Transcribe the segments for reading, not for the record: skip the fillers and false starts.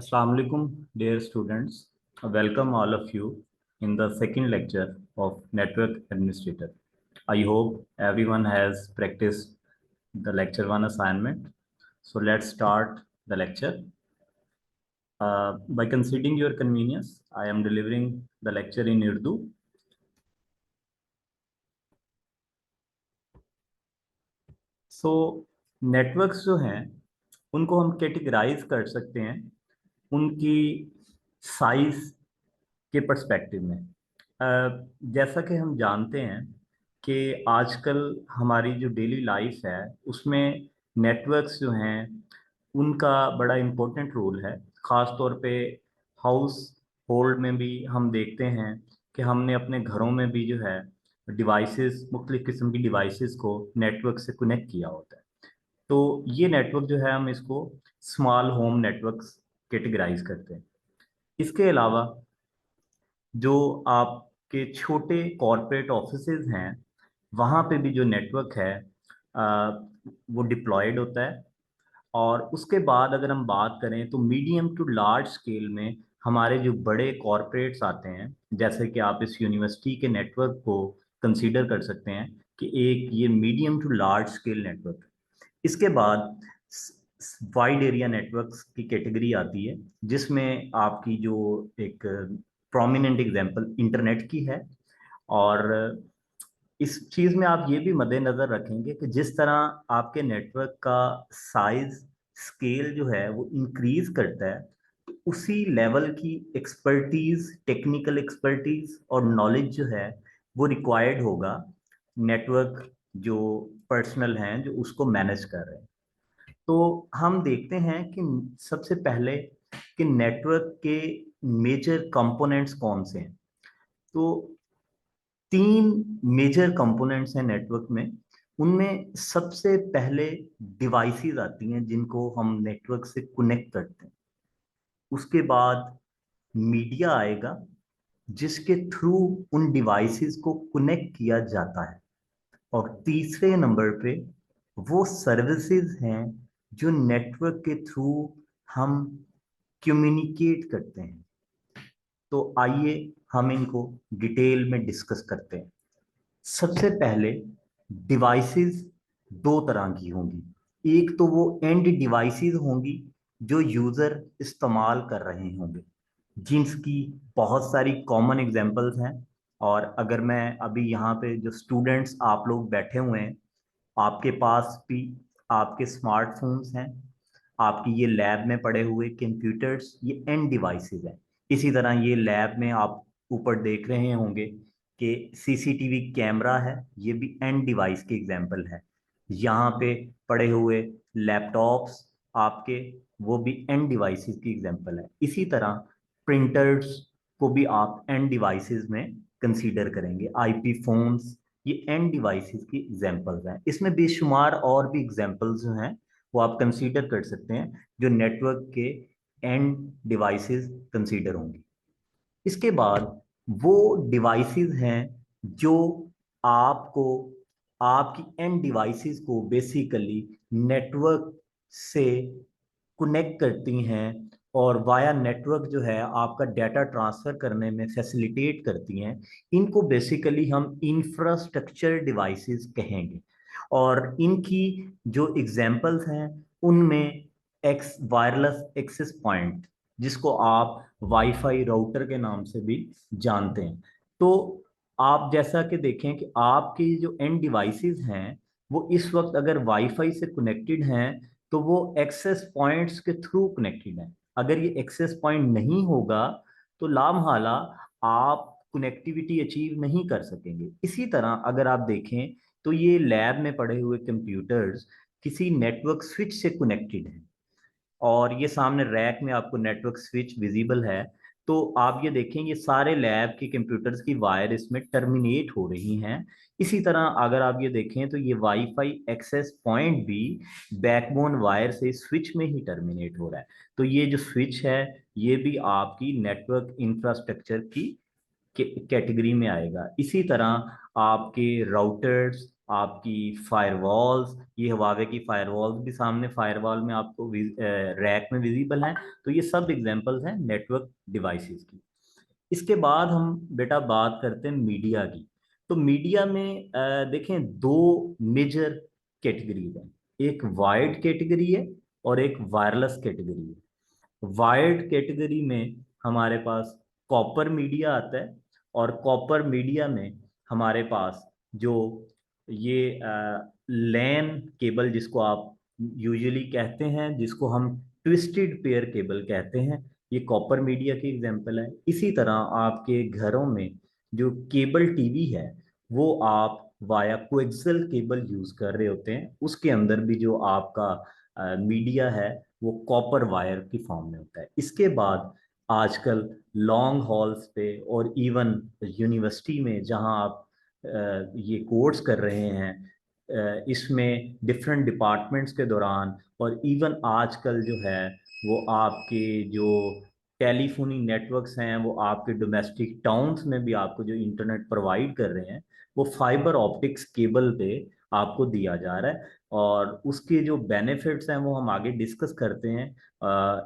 Assalamu alaikum, dear students. Welcome all of you in the second lecture of Network Administrator. I hope everyone has practiced the lecture one assignment. So let's start the lecture. By considering your convenience, I am delivering the lecture in Urdu. So networks जो हैं उनको हम categorise कर सकते हैं उनकी size के perspective में। जैसा कि हम जानते हैं कि आजकल हमारी जो डेली लाइफ है उसमें नेटवर्क्स जो हैं उनका बड़ा इम्पोर्टेंट रोल है। ख़ास तौर पे हाउस होल्ड में भी हम देखते हैं कि हमने अपने घरों में भी जो है डिवाइसेस, मुख्तलिफ़ किस्म की डिवाइसेस को नेटवर्क से कनेक्ट किया होता है। तो ये नेटवर्क जो है हम इसको स्मॉल होम नेटवर्क्स कैटेगराइज करते हैं। इसके अलावा जो आपके छोटे कॉरपोरेट ऑफिसेज हैं वहाँ पे भी जो नेटवर्क है आ, वो डिप्लॉयड होता है। और उसके बाद अगर हम बात करें तो मीडियम टू लार्ज स्केल में हमारे जो बड़े कॉरपोरेट्स आते हैं, जैसे कि आप इस यूनिवर्सिटी के नेटवर्क को कंसीडर कर सकते हैं कि एक ये medium to large scale network. इसके बाद वाइड एरिया नेटवर्क्स की कैटेगरी आती है जिसमें आपकी जो एक प्रोमिनेंट एग्जांपल इंटरनेट की है। और इस चीज में आप ये भी मद्देनजर रखेंगे कि जिस तरह आपके नेटवर्क का साइज स्केल जो है वो इंक्रीज करता है तो उसी लेवल की एक्सपर्टीज, टेक्निकल एक्सपर्टीज और नॉलेज जो है वो रिक्वायर्ड होगा नेटवर्क जो पर्सनल हैं जो उसको मैनेज कर रहे हैं। तो हम देखते हैं कि सबसे पहले कि नेटवर्क के मेजर कंपोनेंट्स कौन से हैं। तो तीन मेजर कंपोनेंट्स हैं नेटवर्क में। उनमें सबसे पहले डिवाइसेस आती हैं जिनको हम नेटवर्क से कनेक्ट करते हैं। उसके बाद मीडिया आएगा जिसके थ्रू उन डिवाइसेस को कनेक्ट किया जाता है। और तीसरे नंबर पे वो सर्विसेज हैं जो नेटवर्क के थ्रू हम कम्युनिकेट करते हैं। तो आइए हम इनको डिटेल में डिस्कस करते हैं। सबसे पहले डिवाइसेस दो तरह की होंगी। एक तो वो एंड डिवाइसेस होंगी जो यूजर इस्तेमाल कर रहे होंगे, जिनकी बहुत सारी कॉमन एग्जांपल्स हैं। और अगर मैं अभी यहाँ पे जो स्टूडेंट्स आप लोग बैठे हुए हैं, आपके पास भी आपके स्मार्टफोन्स हैं, आपकी ये लैब में पड़े हुए कंप्यूटर्स, ये एंड डिवाइसेस हैं। इसी तरह ये लैब में आप ऊपर देख रहे होंगे कि सीसीटीवी कैमरा है, ये भी एंड डिवाइस की एग्जांपल है। यहाँ पे पड़े हुए लैपटॉप्स आपके, वो भी एंड डिवाइसेस की एग्जांपल है। इसी तरह प्रिंटर्स को भी आप एंड डिवाइसेस में कंसीडर करेंगे। आईपी फोन्स, ये एंड डिवाइसेस की एग्जांपल्स हैं। इसमें बेशुमार और भी एग्जांपल्स जो हैं वो आप कंसीडर कर सकते हैं जो नेटवर्क के एंड डिवाइसेस कंसीडर होंगी। इसके बाद वो डिवाइसेस हैं जो आपको, आपकी एंड डिवाइसेस को बेसिकली नेटवर्क से कनेक्ट करती हैं और वाया नेटवर्क जो है आपका डाटा ट्रांसफर करने में फैसिलिटेट करती हैं। इनको बेसिकली हम इंफ्रास्ट्रक्चर डिवाइसेस कहेंगे। और इनकी जो एग्जांपल्स हैं उनमें एक्स वायरलेस एक्सेस पॉइंट, जिसको आप वाईफाई राउटर के नाम से भी जानते हैं। तो आप जैसा कि देखें कि आपकी जो एंड डिवाइसेस हैं वो इस वक्त अगर वाईफाई से कनेक्टेड हैं तो वो एक्सेस पॉइंट्स के थ्रू कनेक्टेड हैं। अगर ये एक्सेस पॉइंट नहीं होगा तो लामहाला आप कनेक्टिविटी अचीव नहीं कर सकेंगे। इसी तरह अगर आप देखें तो ये लैब में पड़े हुए कंप्यूटर्स किसी नेटवर्क स्विच से कनेक्टेड हैं। और ये सामने रैक में आपको नेटवर्क स्विच विजिबल है। तो आप ये देखें ये सारे लैब के कंप्यूटर्स की वायर इसमें टर्मिनेट हो रही हैं। इसी तरह अगर आप ये देखें तो ये वाईफाई एक्सेस पॉइंट भी बैकबोन वायर से स्विच में ही टर्मिनेट हो रहा है। तो ये जो स्विच है ये भी आपकी नेटवर्क इंफ्रास्ट्रक्चर की कैटेगरी में आएगा। इसी तरह आपके राउटर्स, आपकी फायरवॉल्स, ये हुआवे की फायरवॉल्स भी सामने फायरवॉल में आपको रैक में विजिबल हैं। तो ये सब एग्जांपल्स हैं नेटवर्क डिवाइसेस की। इसके बाद हम बेटा बात करते हैं मीडिया की। तो मीडिया में देखें दो मेजर कैटेगरीज हैं, एक वायर्ड कैटेगरी है और एक वायरलेस कैटेगरी है। वायर्ड कैटेगरी में हमारे पास कॉपर मीडिया आता है, और कॉपर मीडिया में हमारे पास जो ये लैन केबल जिसको आप यूजुअली कहते हैं, जिसको हम ट्विस्टेड पेयर केबल कहते हैं, ये कॉपर मीडिया की एग्जांपल है। इसी तरह आपके घरों में जो केबल टीवी है वो आप वाया कोएक्सियल केबल यूज कर रहे होते हैं, उसके अंदर भी जो आपका मीडिया है वो कॉपर वायर की फॉर्म में होता है। इसके बाद आजकल लॉन्ग हॉल्स पे और इवन यूनिवर्सिटी में जहां आप ये कोर्स कर रहे हैं, इसमें डिफरेंट डिपार्टमेंट्स के दौरान और इवन आजकल जो है वो आपके जो टेलीफोनी नेटवर्क्स हैं वो आपके डोमेस्टिक टाउन्स में भी आपको जो इंटरनेट प्रोवाइड कर रहे हैं वो फाइबर ऑप्टिक्स केबल पे आपको दिया जा रहा है। और उसके जो बेनिफिट्स हैं वो हम आगे डिस्कस करते हैं।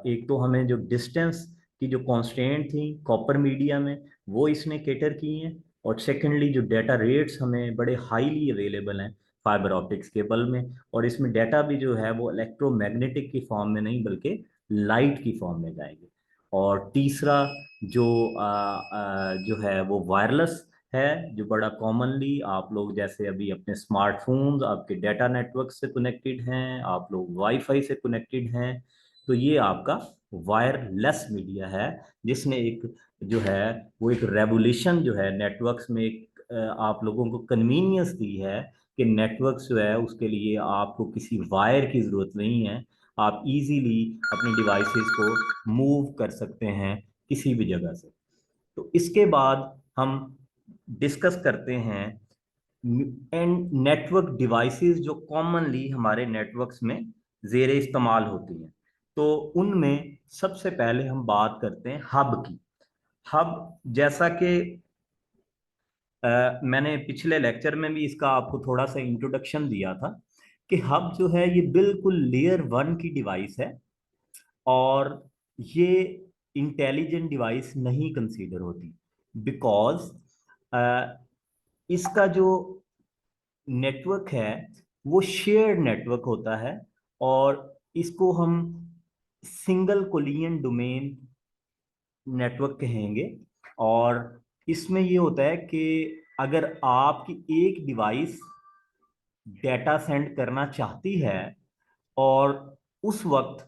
एक तो हमें जो डिस्टेंस की जो कॉन्स्टेंट थी कॉपर मीडिया में वो इसने केटर की हैं, और सेकेंडली जो डाटा रेट्स हमें बड़े हाईली अवेलेबल हैं फाइबर ऑप्टिक्स केबल में, और इसमें डाटा भी जो है वो इलेक्ट्रोमैग्नेटिक की फॉर्म में नहीं बल्कि लाइट की फॉर्म में जाएंगे। और तीसरा जो जो है वो वायरलेस है, जो बड़ा कॉमनली आप लोग जैसे अभी अपने स्मार्टफोन्स आपके डाटा नेटवर्क से कनेक्टेड हैं, आप लोग वाईफाई से कनेक्टेड हैं, तो ये आपका वायरलेस मीडिया है, जिसने एक जो है वो एक रेवोल्यूशन जो है नेटवर्क्स में एक आप लोगों को कन्वीनियंस दी है कि नेटवर्क्स जो है उसके लिए आपको किसी वायर की ज़रूरत नहीं है, आप इजीली अपनी डिवाइसेस को मूव कर सकते हैं किसी भी जगह से। तो इसके बाद हम डिस्कस करते हैं एंड नेटवर्क डिवाइसेस जो कॉमनली हमारे नेटवर्क्स में जेर इस्तेमाल होती हैं। तो उनमें सबसे पहले हम बात करते हैं हब की। हब, जैसा कि मैंने पिछले लेक्चर में भी इसका आपको थोड़ा सा इंट्रोडक्शन दिया था कि हब जो है ये बिल्कुल लेयर वन की डिवाइस है, और ये इंटेलिजेंट डिवाइस नहीं कंसीडर होती, बिकॉज इसका जो नेटवर्क है वो शेयर्ड नेटवर्क होता है, और इसको हम सिंगल कोलियन डोमेन नेटवर्क कहेंगे। और इसमें ये होता है कि अगर आपकी एक डिवाइस डेटा सेंड करना चाहती है, और उस वक्त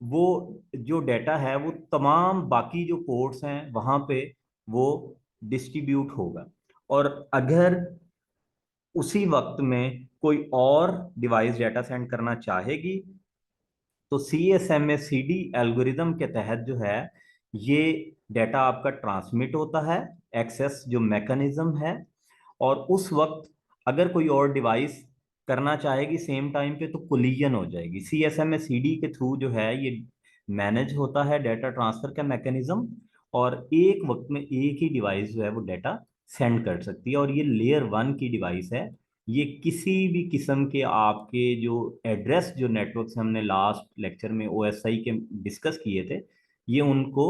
वो जो डेटा है वो तमाम बाकी जो पोर्ट्स हैं वहां पे वो डिस्ट्रीब्यूट होगा, और अगर उसी वक्त में कोई और डिवाइस डेटा सेंड करना चाहेगी तो CSMA-CD एल्गोरिदम के तहत जो है ये डेटा आपका ट्रांसमिट होता है, एक्सेस जो मैकेनिज्म है। और उस वक्त अगर कोई और डिवाइस करना चाहेगी सेम टाइम पे तो कोलिजन हो जाएगी। CSMA-CD के थ्रू जो है ये मैनेज होता है डाटा ट्रांसफर का मैकेनिज्म, और एक वक्त में एक ही डिवाइस जो है वो डाटा सेंड कर सकती है, और ये लेयर वन की डिवाइस है। ये किसी भी किस्म के आपके जो एड्रेस जो नेटवर्क से हमने लास्ट लेक्चर में OSI के डिस्कस किए थे, ये उनको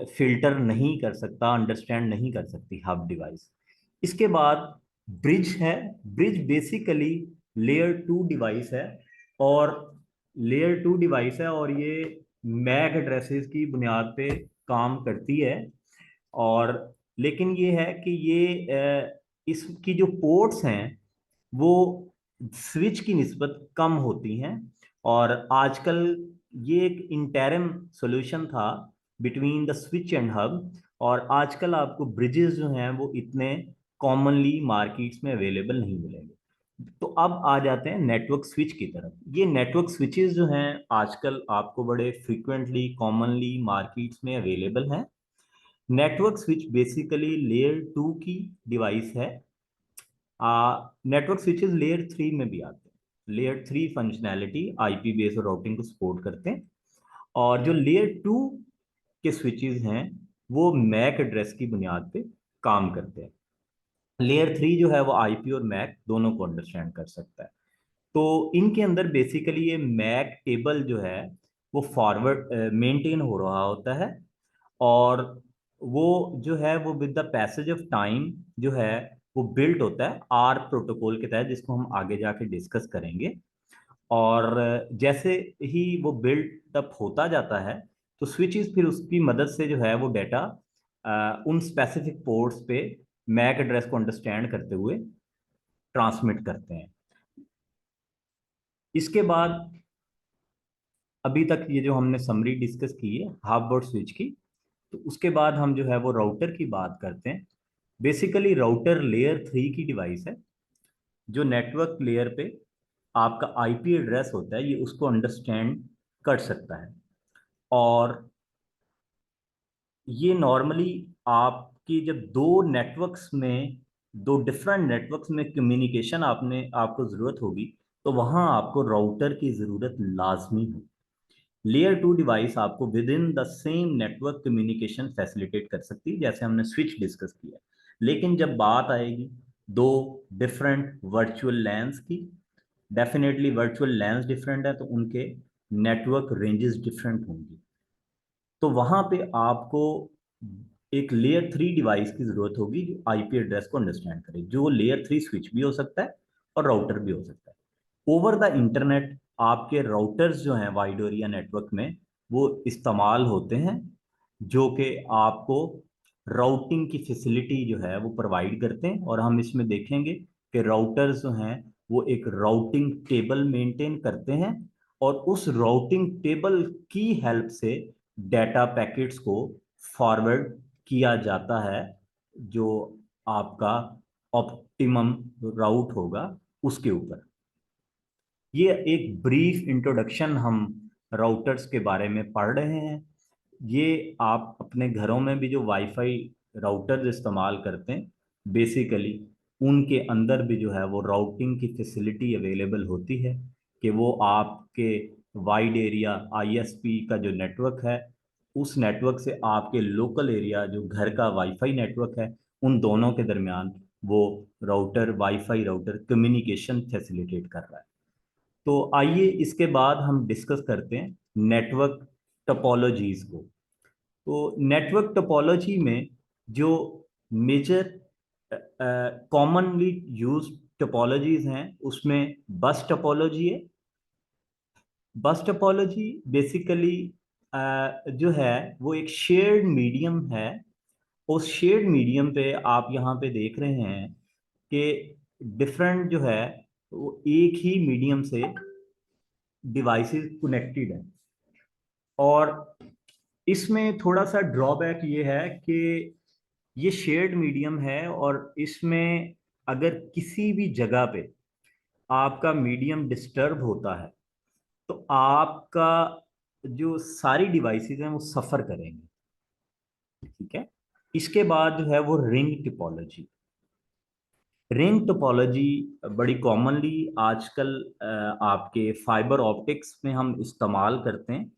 फिल्टर नहीं कर सकता, अंडरस्टैंड नहीं कर सकती हब डिवाइस। इसके बाद ब्रिज है। Bridge basically layer two device है, और लेयर टू डिवाइस है और ये मैक एड्रेसेस की बुनियाद पे काम करती है। और लेकिन ये है कि ये इसकी जो पोर्ट्स हैं वो स्विच की निस्बत कम होती हैं, और आजकल ये एक इंटरम सॉल्यूशन था between the switch and hub, और आजकल आपको ब्रिजेस जो हैं वो इतने कॉमनली मार्केट्स में अवेलेबल नहीं मिलेंगे। तो अब आ जाते हैं नेटवर्क स्विच की तरफ। ये नेटवर्क स्विचेस जो हैं आजकल आपको बड़े फ्रीक्वेंटली कॉमनली मार्केट्स में अवेलेबल हैं। Network switch basically layer two की डिवाइस है। नेटवर्क स्विचेस लेयर थ्री में भी आते हैं। Layer three functionality IP based routing को सपोर्ट करते हैं, और जो लेयर टू के स्विचेस हैं वो मैक एड्रेस की बुनियाद पे काम करते हैं। लेयर 3 जो है वो आईपी और मैक दोनों को अंडरस्टैंड कर सकता है। तो इनके अंदर बेसिकली ये मैक टेबल जो है वो फॉरवर्ड मेंटेन हो रहा होता है, और वो जो है वो with the passage of time जो है वो बिल्ट होता है आर प्रोटोकॉल के तहत, जिसको हम आगे जाके डिस्कस करेंगे। और जैसे ही वो बिल्ट अप होता जाता है तो स्विचेस फिर उसकी मदद से जो है वो डाटा उन स्पेसिफिक पोर्ट्स पे मैक एड्रेस को अंडरस्टैंड करते हुए ट्रांसमिट करते हैं। इसके बाद अभी तक ये जो हमने समरी डिस्कस की है हाफ वर्ड स्विच की, तो उसके बाद हम जो है वो राउटर की बात करते हैं। बेसिकली राउटर लेयर 3 की डिवाइस है जो नेटवर्क लेयर पे आपका आईपी एड्रेस होता है ये उसको अंडरस्टैंड कर सकता है। और ये नॉर्मली आपकी जब दो डिफरेंट नेटवर्क्स में कम्युनिकेशन आपको जरूरत होगी, तो वहां आपको राउटर की जरूरत लाजमी है। लेयर 2 डिवाइस आपको with in the same network communication facilitate कर सकती है, जैसे हमने स्विच डिस्कस किया। लेकिन जब बात आएगी दो डिफरेंट वर्चुअल लैन्स की, डेफिनेटली वर्चुअल लैन्स डिफरेंट है तो उनके नेटवर्क रेंजेस डिफरेंट होंगी। तो वहां पे आपको एक लेयर 3 डिवाइस की जरूरत होगी जो आईपी एड्रेस को अंडरस्टैंड करे, जो लेयर 3 स्विच भी हो सकता है और राउटर भी हो सकता है। ओवर द इंटरनेट आपके राउटर्स जो हैं वाइड एरिया नेटवर्क में वो इस्तेमाल होते हैं, जो कि आपको राउटिंग की फैसिलिटी जो है वो प्रोवाइड करते हैं। और हम इसमें देखेंगे कि राउटर्स जो हैं वो एक राउटिंग टेबल मेंटेन करते हैं, और उस राउटिंग टेबल की हेल्प से डाटा पैकेट्स को फॉरवर्ड किया जाता है, जो आपका ऑप्टिमम राउट होगा उसके ऊपर। ये एक ब्रीफ इंट्रोडक्शन हम राउटर्स के बारे में पढ़ रहे हैं। ये आप अपने घरों में भी जो वाईफाई राउटर्स इस्तेमाल करते हैं, बेसिकली उनके अंदर भी जो है वो राउटिंग की फैसिलिटी अवेलेबल होती है कि वो आपके वाइड एरिया आईएसपी का जो नेटवर्क है उस नेटवर्क से आपके लोकल एरिया जो घर का वाईफाई नेटवर्क है उन दोनों के दरमियान वो router wifi router communication facilitate कर रहा है। तो आइए इसके बाद हम डिस्कस करते हैं नेटवर्क टोपोलॉजीज को। तो नेटवर्क टोपोलॉजी में जो मेजर कॉमनली यूज टोपोलॉजीज हैं उसमें बस टोपोलॉजी है। बस टोपोलॉजी बेसिकली जो है वो एक शेयर्ड मीडियम है। उस शेयर्ड मीडियम पे आप यहाँ पे देख रहे हैं कि डिफरेंट जो है वो एक ही मीडियम से डिवाइसेस कनेक्टेड हैं। और इसमें थोड़ा सा ड्रॉबैक ये है कि ये शेयर्ड मीडियम है, और इसमें अगर किसी भी जगह पे आपका मीडियम डिस्टर्ब होता है तो आपका जो सारी डिवाइसेस हैं वो सफ़र करेंगे। ठीक है। इसके बाद जो है वो रिंग टिपोलॉजी। रिंग टोपोलॉजी बड़ी कॉमनली आजकल आपके फाइबर ऑप्टिक्स में हम इस्तेमाल करते हैं।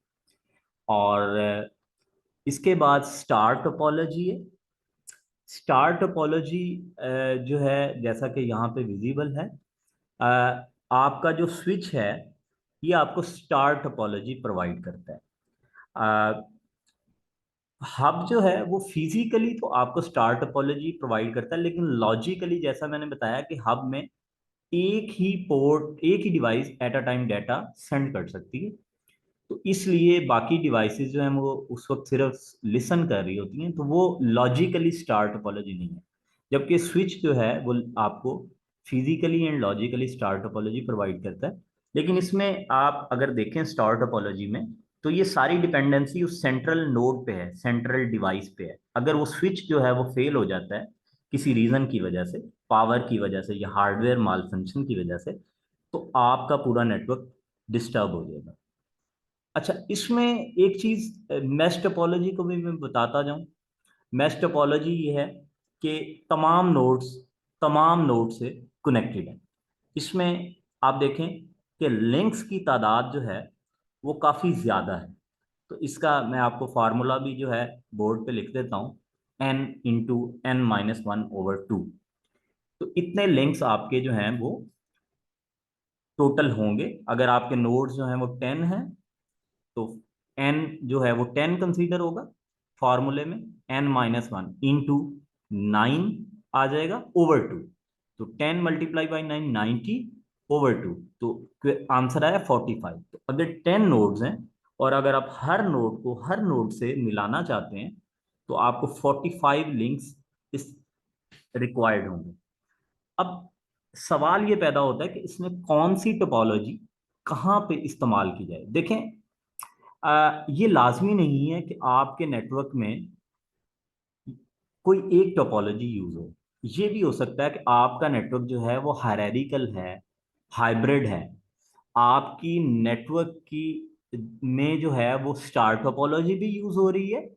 और इसके बाद स्टार टोपोलॉजी है। स्टार टोपोलॉजी जो है जैसा कि यहाँ पे विजिबल है, आपका जो स्विच है ये आपको स्टार टोपोलॉजी प्रोवाइड करता है। हब जो है वो फिजिकली तो आपको स्टार टोपोलॉजी प्रोवाइड करता है, लेकिन लॉजिकली जैसा मैंने बताया कि हब में एक ही device at a time data send कर सकती है। तो इसलिए बाकी डिवाइसेस जो हैं वो उस वक्त सिर्फ लिसन कर रही होती हैं, तो वो लॉजिकली स्टार टोपोलॉजी नहीं है। जबकि स्विच जो है वो आपको physically and logically star topology provide करता है। लेकिन इसमें आप अगर देखें स्टार टोपोलॉजी में तो ये सारी डिपेंडेंसी उस सेंट्रल नोड पे है, सेंट्रल डिवाइस पे है। अगर वो स्विच जो है वो फेल हो जाता है किसी रीजन की वजह से, पावर की वजह से या हार्डवेयर माल फंक्शन की वजह से, तो आपका पूरा नेटवर्क डिस्टर्ब हो जाएगा। अच्छा, इसमें एक चीज मैश टोपोलॉजी को भी मैं बताता जाऊं। मैश टोपोलॉजी ये है कि तमाम नोड्स से कनेक्टेड है। इसमें आप देखें कि लिंक्स की तादाद जो है वो काफ़ी ज़्यादा है। तो इसका मैं आपको फार्मूला भी जो है बोर्ड पे लिख देता हूँ, n इंटू n-1/2। तो इतने लिंक्स आपके जो हैं वो टोटल होंगे। अगर आपके नोड्स जो हैं वो 10 हैं तो n जो है वो 10 कंसीडर होगा फॉर्मूले में, n-1 इंटू 9 आ जाएगा ओवर 2। तो 10 मल्टीप्लाई बाई 9 90 ओवर 2, तो आंसर आया 45। तो अगर 10 नोड्स हैं और अगर आप हर नोड को हर नोड से मिलाना चाहते हैं तो आपको 45 लिंक्स इस रिक्वायर्ड होंगे। अब सवाल ये पैदा होता है कि इसमें कौन सी टोपोलॉजी कहाँ पे इस्तेमाल की जाए। देखें, ये लाजमी नहीं है कि आपके नेटवर्क में कोई एक टोपोलॉजी यूज हो। ये भी हो सकता है कि आपका नेटवर्क जो है वो हायरार्किकल है, हाइब्रिड है। आपकी नेटवर्क की में जो है वो स्टार टोपोलॉजी भी यूज हो रही है,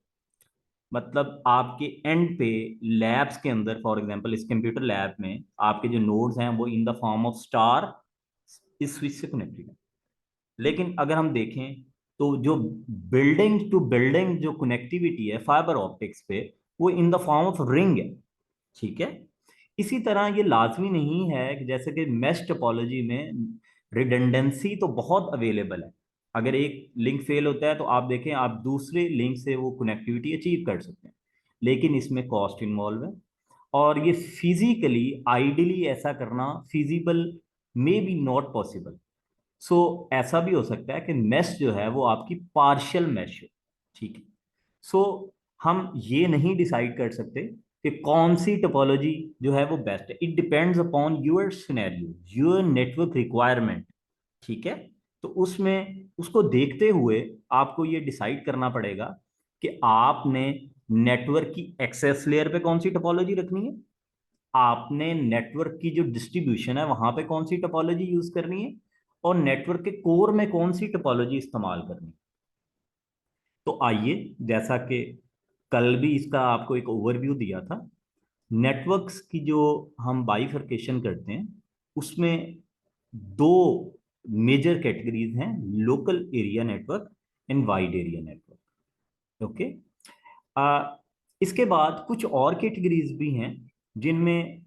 मतलब आपके एंड पे लैब्स के अंदर, फॉर एग्जांपल इस कंप्यूटर लैब में आपके जो नोड्स हैं वो in the form of star इस स्विच से कनेक्टेड है। लेकिन अगर हम देखें तो जो बिल्डिंग टू बिल्डिंग जो कनेक्टिविटी है फाइबर ऑप्टिक्स पे, वो in the form of ring है। ठीक है। इसी तरह ये लाजमी नहीं है कि जैसे कि मैश टोपोलॉजी में रिडंडेंसी तो बहुत अवेलेबल है। अगर एक लिंक फेल होता है तो आप देखें आप दूसरे लिंक से वो कनेक्टिविटी अचीव कर सकते हैं, लेकिन इसमें कॉस्ट इन्वॉल्व है और ये फिजिकली आइडियली ऐसा करना feasible may be not possible. So ऐसा भी हो सकता है कि मेश जो है वो आपकी पार्शियल मेश है। ठीक है। सो हम ये नहीं डिसाइड कर सकते कि कौन सी टोपोलॉजी जो है वो बेस्ट है। It depends upon your scenario, your network requirement. ठीक है। तो उसमें उसको देखते हुए आपको ये डिसाइड करना पड़ेगा कि आपने नेटवर्क की एक्सेस लेयर पे कौन सी टोपोलॉजी रखनी है, आपने नेटवर्क की जो डिस्ट्रीब्यूशन है वहां पे कौन सी टोपोलॉजी यूज करनी है, और नेटवर्क के कोर में कौन सी टोपोलॉजी इस्तेमाल करनी है। तो आइए, जैसा कि कल भी इसका आपको एक ओवरव्यू दिया था, नेटवर्क्स की जो हम बाइफरकेशन करते हैं उसमें दो मेजर कैटेगरीज हैं, local area network and wide area network. Okay. Ah, इसके बाद कुछ और कैटेगरीज भी हैं जिनमें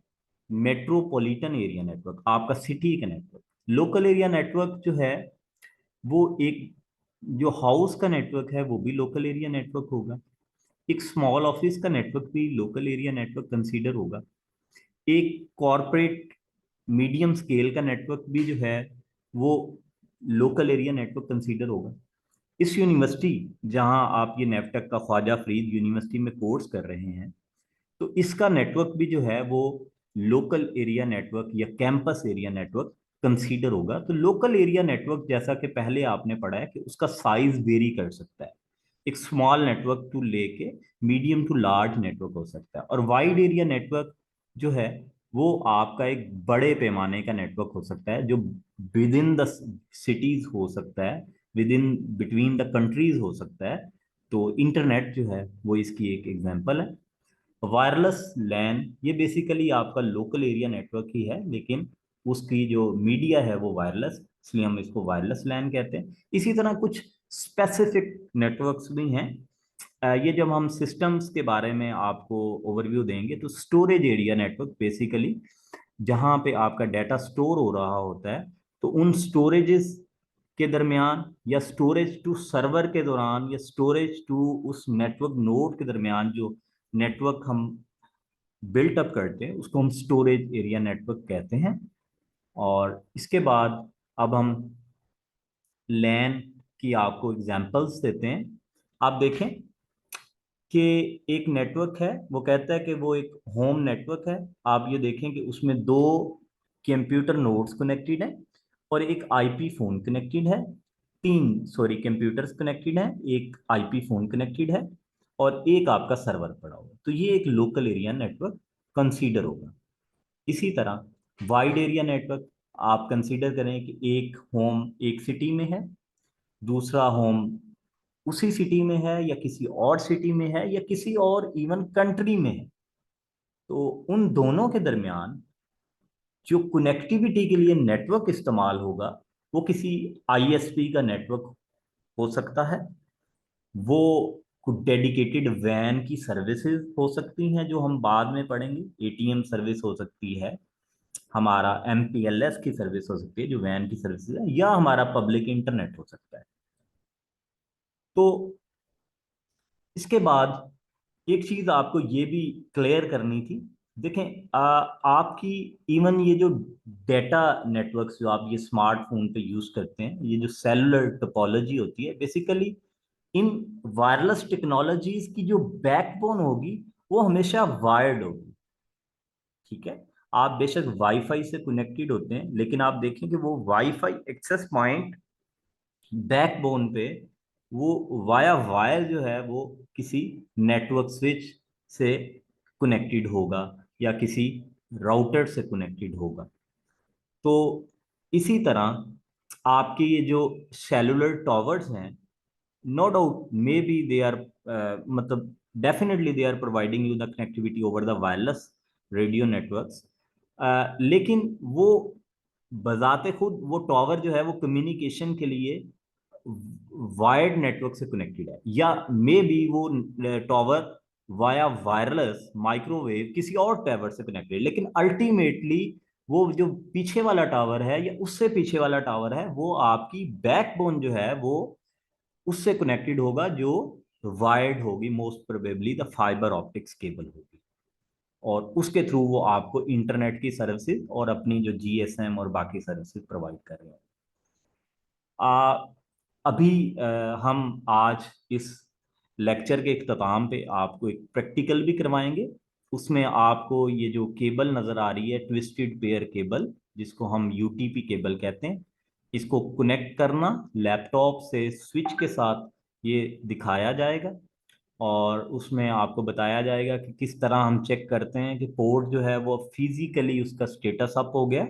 मेट्रोपॉलिटन एरिया नेटवर्क, आपका सिटी का नेटवर्क। लोकल एरिया नेटवर्क जो है वो एक, जो हाउस का नेटवर्क है वो भी लोकल एरिया नेटवर्क होगा। एक स्मॉल ऑफिस का नेटवर्क भी लोकल एरिया नेटवर्क कंसीडर होगा। एक कॉरपोरेट मीडियम स्केल का नेटवर्क भी जो है वो लोकल एरिया नेटवर्क कंसीडर होगा। इस यूनिवर्सिटी जहां आप ये नेफटेक का ख्वाजा फरीद यूनिवर्सिटी में कोर्स कर रहे हैं, तो इसका नेटवर्क भी जो है वो लोकल एरिया नेटवर्क या कैंपस एरिया नेटवर्क कंसीडर होगा। तो लोकल एरिया नेटवर्क, जैसा कि पहले आपने पढ़ा है कि उसका साइज वेरी कर सकता है, एक स्मॉल नेटवर्क टू लेके मीडियम टू लार्ज नेटवर्क हो सकता है। और वाइड एरिया नेटवर्क जो है वो आपका एक बड़े पैमाने का नेटवर्क हो सकता है, जो विद इन द सिटीज हो सकता है, with in between the countries हो सकता है। तो इंटरनेट जो है वो इसकी एक एग्जांपल है। वायरलेस लैन ये बेसिकली आपका लोकल एरिया नेटवर्क ही है, लेकिन उसकी जो मीडिया है वो वायरलेस, इसलिए हम इसको वायरलेस लैन कहते हैं। इसी तरह कुछ स्पेसिफिक नेटवर्क्स भी हैं। ये जब हम सिस्टम्स के बारे में आपको ओवरव्यू देंगे तो स्टोरेज एरिया नेटवर्क बेसिकली जहाँ पे आपका डाटा स्टोर हो रहा होता है, तो उन स्टोरेजेस के दरमियान या स्टोरेज टू सर्वर के दौरान या स्टोरेज टू उस नेटवर्क नोड के दरमियान जो नेटवर्क हम बिल्ट अप करते हैं उसको हम स्टोरेज एरिया नेटवर्क कहते हैं। और इसके बाद अब हम लैन की आपको एग्जांपल्स देते हैं। आप देखें कि एक नेटवर्क है, वो कहता है कि वो एक होम नेटवर्क है। आप ये देखें कि उसमें दो कंप्यूटर नोड्स कनेक्टेड हैं और एक आईपी फोन कनेक्टेड है। तीन सॉरी कंप्यूटर्स कनेक्टेड हैं, एक आईपी फोन कनेक्टेड है और एक आपका सर्वर पड़ा हुआ है। तो ये एक लोकल एरिया नेटवर्क कंसीडर होगा। इसी तरह वाइड एरिया नेटवर्क आप कंसीडर करें कि एक होम एक सिटी में है, दूसरा होम उसी सिटी में है या किसी और सिटी में है या किसी और इवन कंट्री में है। तो उन दोनों के दरमियान जो कनेक्टिविटी के लिए नेटवर्क इस्तेमाल होगा वो किसी आईएसपी का नेटवर्क हो सकता है। वो कुछ डेडिकेटेड वैन की सर्विसेज हो सकती हैं जो हम बाद में पढ़ेंगे, एटीएम सर्विस हो सकती है, हमारा एमपीएलएस की सर्विस हो सकती है जो वैन की सर्विस है, या हमारा पब्लिक इंटरनेट हो सकता है। तो इसके बाद एक चीज आपको ये भी क्लियर करनी थी। देखें, आपकी इवन ये जो डेटा नेटवर्क्स जो आप ये स्मार्टफोन पे यूज करते हैं, ये जो सेलुलर टोपोलॉजी होती है, बेसिकली इन वायरलेस टेक्नोलॉजीज की जो बैकबोन होगी वो हमेशा वायर्ड होगी। ठीक है, आप बेशक वाईफाई से कनेक्टेड होते हैं, लेकिन आप देखें कि वो वाईफाई एक्सेस पॉइंट बैकबोन पे वो वाया वायर जो है वो किसी नेटवर्क स्विच से कनेक्टेड होगा या किसी राउटर से कनेक्टेड होगा। तो इसी तरह आपके ये जो सेलुलर टॉवर्स हैं, no doubt may be they are, मतलब definitely they are providing you the connectivity over the wireless radio networks, लेकिन वो बजाते खुद वो टॉवर जो है वो कम्युनिकेशन के लिए वायर्ड नेटवर्क से कनेक्टेड है, या मे बी वो टॉवर वाया वायरलेस माइक्रोवेव किसी और टावर से कनेक्टेड है, लेकिन अल्टीमेटली वो जो पीछे वाला टावर है या उससे पीछे वाला टावर है वो आपकी बैकबोन जो है वो उससे कनेक्टेड होगा, जो वायर्ड होगी, most probably the fibre optics cable होगी, और उसके थ्रू वो आपको इंटरनेट की सर्विसेज और अपनी जो जीएसएम और बाकी सर्विसेज प्रोवाइड कर रहे हैं। आ, अभी हम आज इस लेक्चर के इख्तिताम पे आपको एक प्रैक्टिकल भी करवाएंगे। उसमें आपको ये जो केबल नज़र आ रही है, ट्विस्टेड पेयर केबल, जिसको हम यूटीपी केबल कहते हैं, इसको कनेक्ट करना लैपटॉप से स्विच के साथ ये दिखाया जाएगा, और उसमें आपको बताया जाएगा कि किस तरह हम चेक करते हैं कि पोर्ट जो है वो फिजिकली उसका स्टेटस अप हो गया,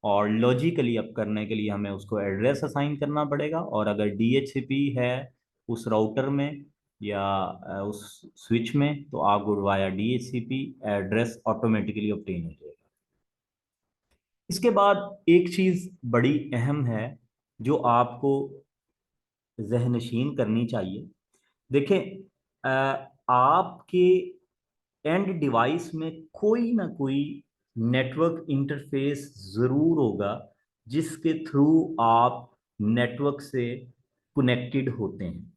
और लॉजिकली अप करने के लिए हमें उसको एड्रेस असाइन करना पड़ेगा, और अगर डीएचसीपी है उस राउटर में या उस स्विच में, तो आपको via DHCP address automatically obtain हो जाएगा। इसके बाद एक चीज़ बड़ी अहम है जो आपको जहनशीन करनी चाहिए। देखें, आपके एंड डिवाइस में कोई ना कोई नेटवर्क इंटरफेस जरूर होगा जिसके थ्रू आप नेटवर्क से कनेक्टेड होते हैं।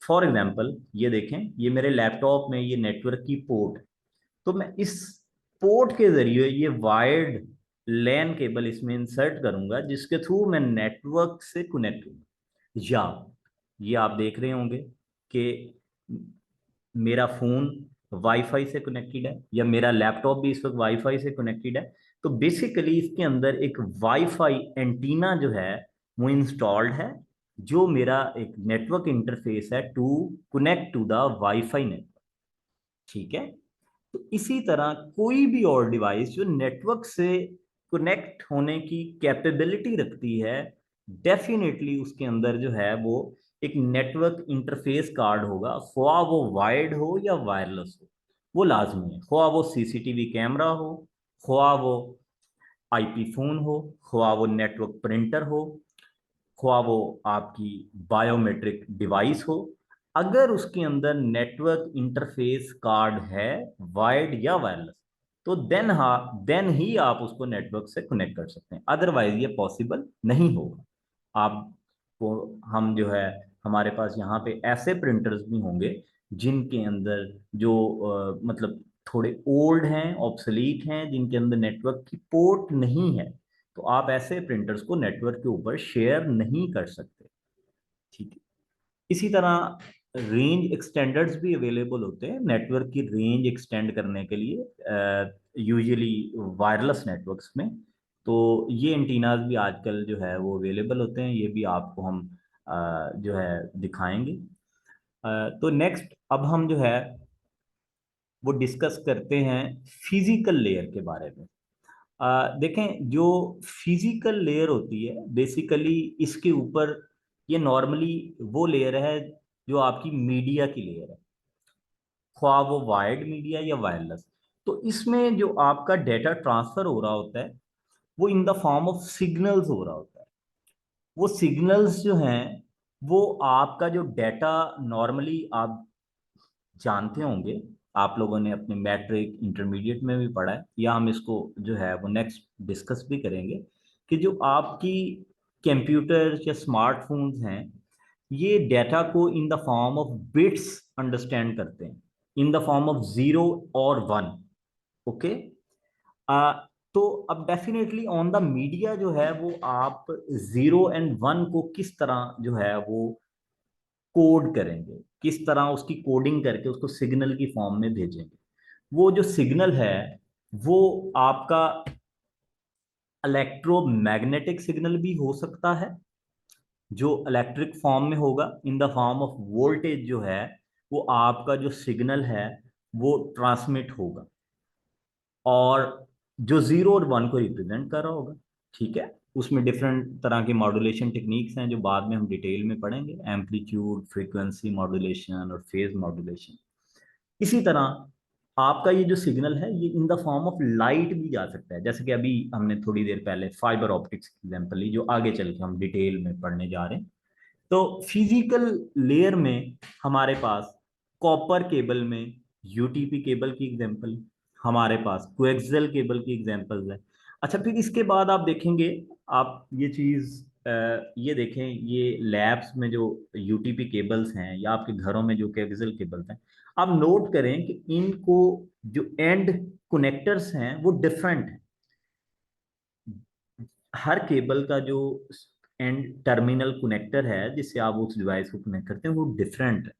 फॉर एग्जांपल ये देखें, ये मेरे लैपटॉप में ये नेटवर्क की पोर्ट, तो मैं इस पोर्ट के जरिए ये वायर्ड लैन केबल इसमें इंसर्ट करूंगा जिसके थ्रू मैं नेटवर्क से कनेक्ट हूँ। या ये आप देख रहे होंगे कि मेरा फोन वाईफाई से कनेक्टेड है, या मेरा लैपटॉप भी इस वक्त वाईफाई से कनेक्टेड है। तो बेसिकली इसके अंदर एक वाईफाई एंटीना जो है वो इंस्टॉल्ड है, जो मेरा एक नेटवर्क इंटरफेस है to connect to the WiFi network. ठीक है, तो इसी तरह कोई भी और डिवाइस जो नेटवर्क से कनेक्ट होने की कैपेबिलिटी रखती है, डेफिनेटली उसके अंदर जो है वो एक नेटवर्क इंटरफेस कार्ड होगा, ख्वाह वो वायर्ड हो या वायरलेस हो, वो लाजमी है। ख्वाह वो सीसीटीवी कैमरा हो, ख्वाह वो आईपी फोन हो, ख्वाह वो नेटवर्क प्रिंटर हो, ख्वाह वो आपकी बायोमेट्रिक डिवाइस हो, अगर उसके अंदर नेटवर्क इंटरफेस कार्ड है, वायर्ड या वायरलेस, तो देन ही आप उसको नेटवर्क से कनेक्ट कर सकते हैं, अदरवाइज ये पॉसिबल नहीं होगा। आपको हम जो है, हमारे पास यहाँ पे ऐसे प्रिंटर्स भी होंगे जिनके अंदर जो मतलब थोड़े ओल्ड हैं, ऑब्सलीट हैं, जिनके अंदर नेटवर्क की पोर्ट नहीं है, तो आप ऐसे प्रिंटर्स को नेटवर्क के ऊपर शेयर नहीं कर सकते। ठीक है, इसी तरह रेंज एक्सटेंडर्स भी अवेलेबल होते हैं नेटवर्क की रेंज एक्सटेंड करने के लिए, यूजुअली वायरलेस नेटवर्क्स में। तो ये एंटीनाज भी आजकल जो है वो अवेलेबल होते हैं, ये भी आपको हम जो है दिखाएंगे। तो नेक्स्ट अब हम जो है वो डिस्कस करते हैं फिजिकल लेयर के बारे में। देखें, जो फिजिकल लेयर होती है बेसिकली इसके ऊपर ये नॉर्मली वो लेयर है जो आपकी मीडिया की लेयर है, ख्वाह वो वायर्ड मीडिया या वायरलेस। तो इसमें जो आपका डेटा ट्रांसफर हो रहा होता है वो in the form of signals हो रहा होता है। वो सिग्नल्स जो हैं वो आपका जो डाटा नॉर्मली आप जानते होंगे, आप लोगों ने अपने मैट्रिक इंटरमीडिएट में भी पढ़ा है, या हम इसको जो है वो नेक्स्ट डिस्कस भी करेंगे, कि जो आपकी कंप्यूटर या स्मार्टफोन्स हैं, ये डाटा को in the form of bits understand करते हैं, इन द फॉर्म ऑफ 0 और 1। ओके। आ, तो अब डेफिनेटली ऑन द मीडिया जो है वो आप 0 और 1 को किस तरह जो है वो कोड करेंगे, किस तरह उसकी कोडिंग करके उसको सिग्नल की फॉर्म में भेजेंगे। वो जो सिग्नल है वो आपका इलेक्ट्रोमैग्नेटिक सिग्नल भी हो सकता है, जो इलेक्ट्रिक फॉर्म में होगा in the form of voltage जो है वो आपका जो सिग्नल है वो ट्रांसमिट होगा, और जो 0 और 1 को रिप्रेजेंट कर रहा होगा। ठीक है। उसमें डिफरेंट तरह की मॉड्यूलेशन टेक्निक्स हैं जो बाद में हम डिटेल में पढ़ेंगे, एम्पलीट्यूड, फ्रीक्वेंसी मॉड्यूलेशन और फेज मॉड्यूलेशन। इसी तरह आपका ये जो सिग्नल है ये in the form of light भी जा सकता है, जैसे कि अभी हमने थोड़ी देर पहले फाइबर ऑप्टिक्स एग्जांपल ली, जो आगे चल के हम डिटेल में पढ़ने जा रहे हैं। तो फिजिकल लेयर में हमारे पास कॉपर केबल में यूटीपी केबल की एग्जांपल, हमारे पास कोएक्सियल केबल की एग्जांपल्स है। अच्छा, फिर इसके बाद आप देखेंगे, आप ये चीज ये देखें, ये लैब्स में जो यूटीपी केबल्स हैं या आपके घरों में जो कोएक्सियल केबल्स हैं, आप नोट करें कि इनको जो एंड कनेक्टर्स हैं वो डिफरेंट हैं। हर केबल का जो एंड टर्मिनल कनेक्टर है जिससे आप उस डिवाइस को कनेक्ट करते हैं वो डिफरेंट है,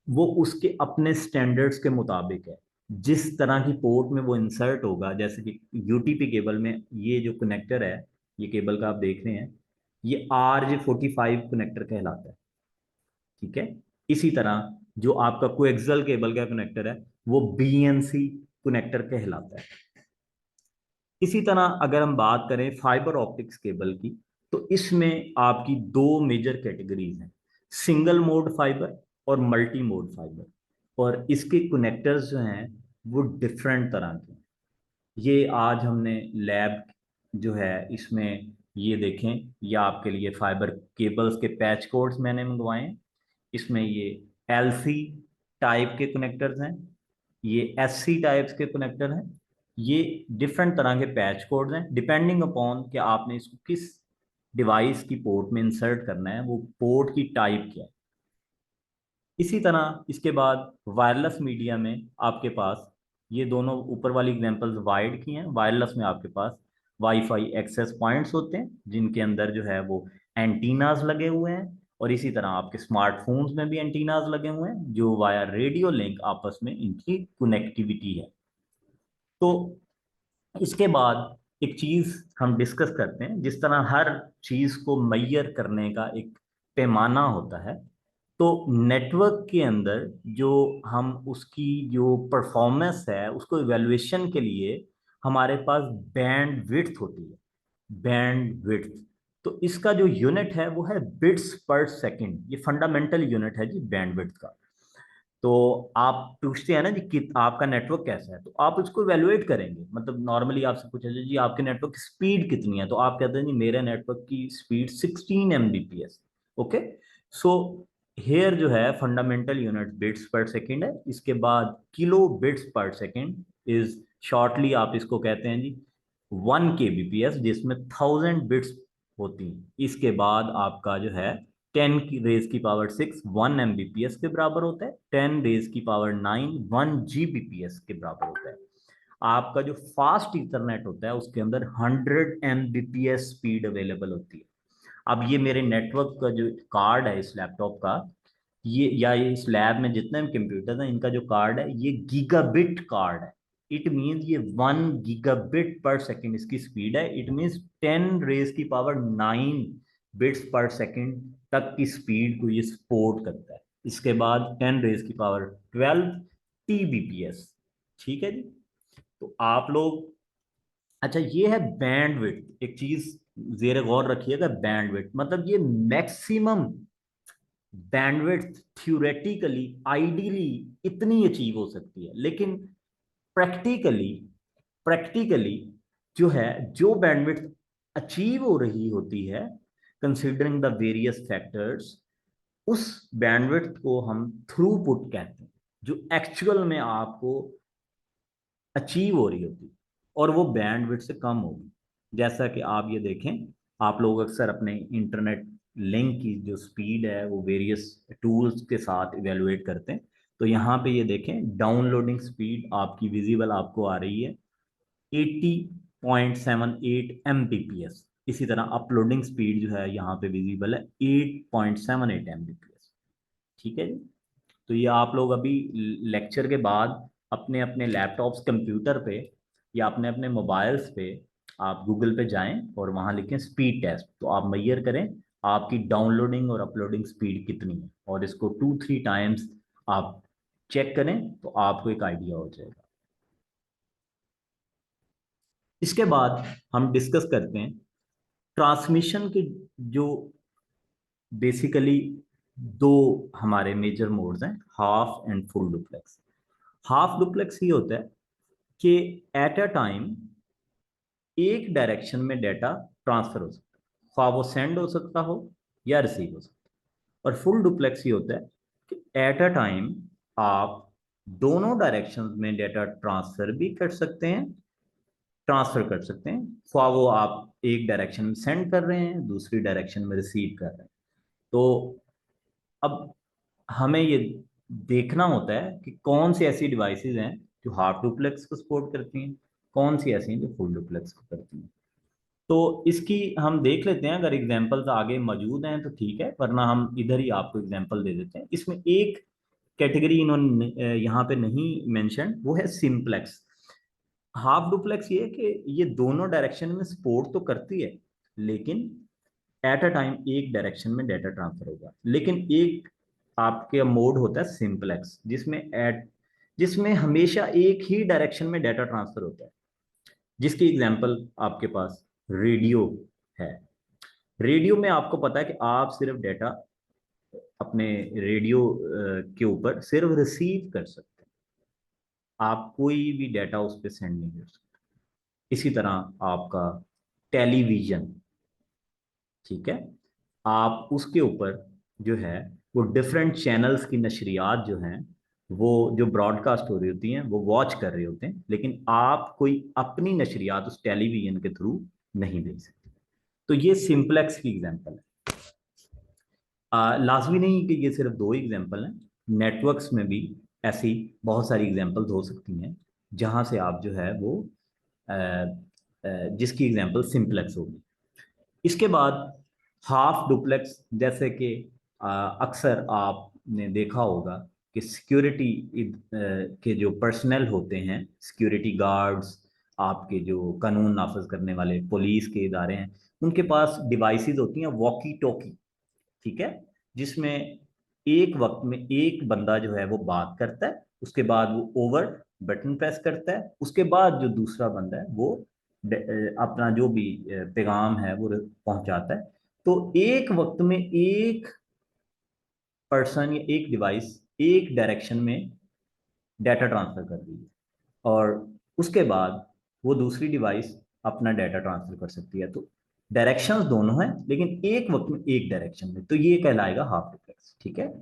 वो उसके अपने स्टैंडर्ड्स के मुताबिक है। जिस तरह की पोर्ट में वो इंसर्ट होगा, जैसे कि यूटीपी केबल में ये जो कनेक्टर है, ये केबल का आप देख रहे हैं, ये RJ45 कनेक्टर कहलाता है। ठीक है। इसी तरह जो आपका कोएक्सियल केबल का कनेक्टर है वो BNC कनेक्टर कहलाता है। इसी तरह अगर हम बात करें फाइबर ऑप्टिक्स केबल की, तो इसमें आपकी दो मेजर कैटेगरीज हैं, सिंगल मोड फाइबर और मल्टी मोड फाइबर, और इसके कनेक्टर्स जो हैं वो डिफरेंट तरह के हैं। ये आज हमने लैब जो है इसमें ये देखें, ये आपके लिए फाइबर केबल्स के पैच कोड्स मैंने मंगवाए हैं। इसमें ये LC टाइप के कनेक्टर्स हैं, ये SC टाइप्स के कनेक्टर हैं। ये डिफरेंट तरह के पैच कोड्स हैं, डिपेंडिंग अपॉन कि आपने इसको किस डिवाइस की पोर्ट में इंसर्ट करना है, वो पोर्ट की टाइप क्या है। इसी तरह इसके बाद वायरलेस मीडिया में आपके पास ये दोनों ऊपर वाली एग्जांपल्स वायर्ड की हैं, वायरलेस में आपके पास वाईफाई एक्सेस पॉइंट्स होते हैं जिनके अंदर जो है वो एंटीनाज लगे हुए हैं, और इसी तरह आपके स्मार्टफोन्स में भी एंटीनाज लगे हुए हैं जो वाया रेडियो लिंक आपस में इनकी कनेक्टिविटी है। तो इसके बाद एक चीज हम डिस्कस करते हैं, जिस तरह हर चीज को मैयर करने का एक पैमाना होता है, तो नेटवर्क के अंदर जो हम उसकी जो परफॉर्मेंस है उसको इवैल्यूएशन के लिए हमारे पास बैंड विड्थ होती है, बैंड विड्थ। तो इसका जो यूनिट है वो है बिट्स पर सेकंड, ये फंडामेंटल यूनिट है जी बैंड विड्थ का। तो आप पूछते हैं ना जी कि आपका नेटवर्क कैसा है, तो आप उसको इवेलुएट करेंगे, मतलब नॉर्मली आपसे पूछा जाए जी आपके नेटवर्क की स्पीड कितनी है, तो आप कहते हैं जी मेरे नेटवर्क की speed 16 Mbps। Okay. So here जो है फंडामेंटल यूनिट बिट्स पर सेकंड है, इसके बाद किलो बिट्स पर सेकंड इज शॉर्टली आप इसको कहते हैं जी 1 kbps, जिसमें 1000 बिट्स होती हैं। इसके बाद आपका जो है 10 की रेज की पावर 6 1 Mbps के बराबर होता है, 10 रेज की पावर 9 1 Gbps के बराबर होता है। आपका जो फास्ट इथरनेट होता है उसके अंदर 100 Mbps स्पीड अवेलेबल होती है। अब ये मेरे नेटवर्क का जो कार्ड है इस लैपटॉप का, ये या ये इस लैब में जितने भी कंप्यूटर हैं इनका जो कार्ड है ये गीगाबिट कार्ड है। इट मीन्स ये 1 Gb/s इसकी स्पीड है। इट मीन्स 10 रेज की पावर 9 बिट्स पर सेकेंड तक की स्पीड को ये सपोर्ट करता है। इसके बाद 10 रेज की पावर 12 TBps। ठीक है जी। तो आप लोग, अच्छा ये है बैंडविड्थ, एक चीज जेर गौर रखिएगा, बैंडविड्थ मतलब ये मैक्सिमम बैंडविड्थ थ्योरेटिकली आइडियली इतनी अचीव हो सकती है, लेकिन प्रैक्टिकली प्रैक्टिकली जो है जो बैंडविड्थ अचीव हो रही होती है, कंसिडरिंग द वेरियस फैक्टर्स, उस बैंडविड्थ को हम थ्रूपुट कहते हैं, जो एक्चुअल में आपको अचीव हो रही होती और वो बैंडविड्थ से कम होगी। जैसा कि आप ये देखें, आप लोग अक्सर अपने इंटरनेट लिंक की जो स्पीड है वो वेरियस टूल्स के साथ इवेलुएट करते हैं। तो यहाँ पे ये देखें, डाउनलोडिंग स्पीड आपकी विजिबल आपको आ रही है 80.78 Mbps। इसी तरह अपलोडिंग स्पीड जो है यहाँ पे विजिबल है 8.78 Mbps। ठीक है जी। तो ये आप लोग अभी लेक्चर के बाद अपने अपने लैपटॉप्स कंप्यूटर पे या अपने अपने मोबाइल्स पे आप गूगल पे जाएं और वहां लिखें स्पीड टेस्ट, तो आप मैयर करें आपकी डाउनलोडिंग और अपलोडिंग स्पीड कितनी है, और इसको 2-3 टाइम्स आप चेक करें तो आपको एक आइडिया हो जाएगा। इसके बाद हम डिस्कस करते हैं ट्रांसमिशन के जो बेसिकली दो हमारे मेजर मोड्स हैं, half and full duplex. Half duplex ये होता है कि एट अ टाइम एक डायरेक्शन में डाटा ट्रांसफर हो सकता है, ख्वाह वो सेंड हो सकता हो या रिसीव हो सकता है। और फुल डुप्लेक्स ये होता है कि एट अ टाइम आप दोनों डायरेक्शंस में डाटा ट्रांसफर भी कर सकते हैं, ट्रांसफर कर सकते हैं, ख्वाह वो आप एक डायरेक्शन में सेंड कर रहे हैं, दूसरी डायरेक्शन में रिसीव कर रहे हैं। तो अब हमें ये देखना होता है कि कौन सी ऐसी डिवाइसेस हैं जो हाफ डुप्लेक्स को सपोर्ट करती हैं, कौन सी ऐसी हैं जो फुल डुप्लेक्स को करती हैं। तो इसकी हम देख लेते हैं, अगर एग्जांपल्स आगे मौजूद हैं तो ठीक है, वरना हम इधर ही आपको एग्जांपल दे देते हैं। इसमें एक कैटेगरी इन्होंने यहाँ पे नहीं मेंशन, वो है सिंप्लेक्स। हाफ डुप्लेक्स ये है कि ये दोनों डायरेक्शन में सपोर्ट तो करती है, लेकिन एट अ टाइम एक डायरेक्शन में डाटा ट्रांसफर होगा। लेकिन एक आपके मोड होता है सिंप्लेक्स, जिसमें हमेशा एक ही डायरेक्शन में डाटा ट्रांसफर होता है, जिसकी एग्जांपल आपके पास रेडियो है। रेडियो में आपको पता है कि आप सिर्फ डाटा अपने रेडियो के ऊपर सिर्फ रिसीव कर सकते हैं, आप कोई भी डाटा उस पर सेंड नहीं कर सकते। इसी तरह आपका टेलीविजन, ठीक है, आप उसके ऊपर जो है वो डिफरेंट चैनल्स की नशरियात जो हैं, वो जो ब्रॉडकास्ट हो रही होती हैं वो वॉच कर रहे होते हैं, लेकिन आप कोई अपनी नशरियात उस टेलीविजन के थ्रू नहीं देख सकते। तो ये सिंप्लेक्स की एग्जांपल है। लाजमी नहीं कि ये सिर्फ दो एग्जांपल हैं, नेटवर्क्स में भी ऐसी बहुत सारी एग्जांपल्स हो सकती हैं जहां से आप जो है वो जिसकी एग्जांपल सिंप्लेक्स होगी। इसके बाद हाफ डुप्लेक्स, जैसे कि अक्सर आपने देखा होगा कि सिक्योरिटी के जो पर्सनल होते हैं, सिक्योरिटी गार्ड्स, आपके जो कानून नाफज करने वाले पुलिस के इदारे हैं, उनके पास डिवाइसेस होती हैं वॉकी टॉकी, ठीक है, जिसमें एक वक्त में एक बंदा जो है वो बात करता है, उसके बाद वो ओवर बटन प्रेस करता है, उसके बाद जो दूसरा बंदा है वो अपना जो भी पैगाम है वो पहुंचाता है। तो एक वक्त में एक पर्सन या एक डिवाइस एक डायरेक्शन में डाटा ट्रांसफर कर रही है, और उसके बाद वो दूसरी डिवाइस अपना डाटा ट्रांसफर कर सकती है। तो डायरेक्शंस दोनों हैं, लेकिन एक वक्त में एक डायरेक्शन में, तो ये कहलाएगा हाफ डुप्लेक्स, ठीक है।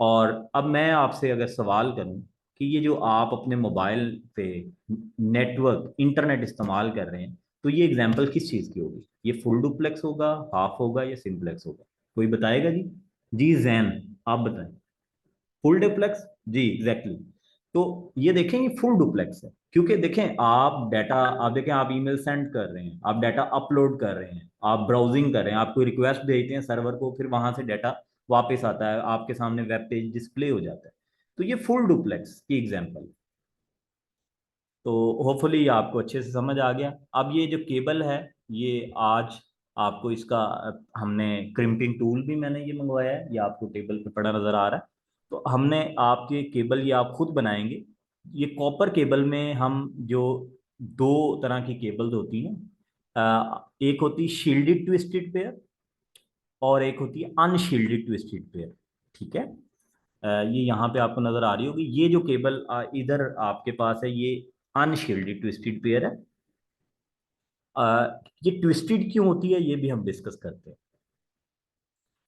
और अब मैं आपसे अगर सवाल करूं कि ये जो आप अपने मोबाइल पे नेटवर्क इंटरनेट इस्तेमाल कर रहे हैं, तो ये एग्जांपल किस चीज़ की होगी? ये फुल डुप्लेक्स होगा, हाफ होगा या सिंप्लेक्स होगा? कोई बताएगा जी? जी जैन, आप बताएं। फुल डुप्लेक्स, जी एग्जैक्टली exactly। तो ये देखें ये फुल डुप्लेक्स है, क्योंकि देखें आप डाटा, आप देखें आप ईमेल सेंड कर रहे हैं, आप डाटा अपलोड कर रहे हैं, आप ब्राउजिंग कर रहे हैं, आप कोई रिक्वेस्ट भेजते हैं सर्वर को, फिर वहां से डाटा वापस आता है, आपके सामने वेब पेज डिस्प्ले हो जाता है। तो ये फुल डुप्लेक्स की एग्जाम्पल। तो होपफुली आपको अच्छे से समझ आ गया। अब ये जो केबल है, ये आज आपको इसका हमने क्रिम्पिंग टूल भी मैंने ये मंगवाया है, ये आपको टेबल पे पड़ा नज़र आ रहा है। तो हमने आपके केबल ये आप खुद बनाएंगे। ये कॉपर केबल में हम जो दो तरह की केबल्स होती हैं, एक होती है शील्डेड ट्विस्टेड पेयर और एक होती है अनशील्डेड ट्विस्टेड पेयर, ठीक है। ये यहाँ पे आपको नजर आ रही होगी, ये जो केबल इधर आपके पास है ये अनशील्डेड ट्विस्टेड पेयर है। ये ट्विस्टेड क्यों होती है ये भी हम डिस्कस करते हैं।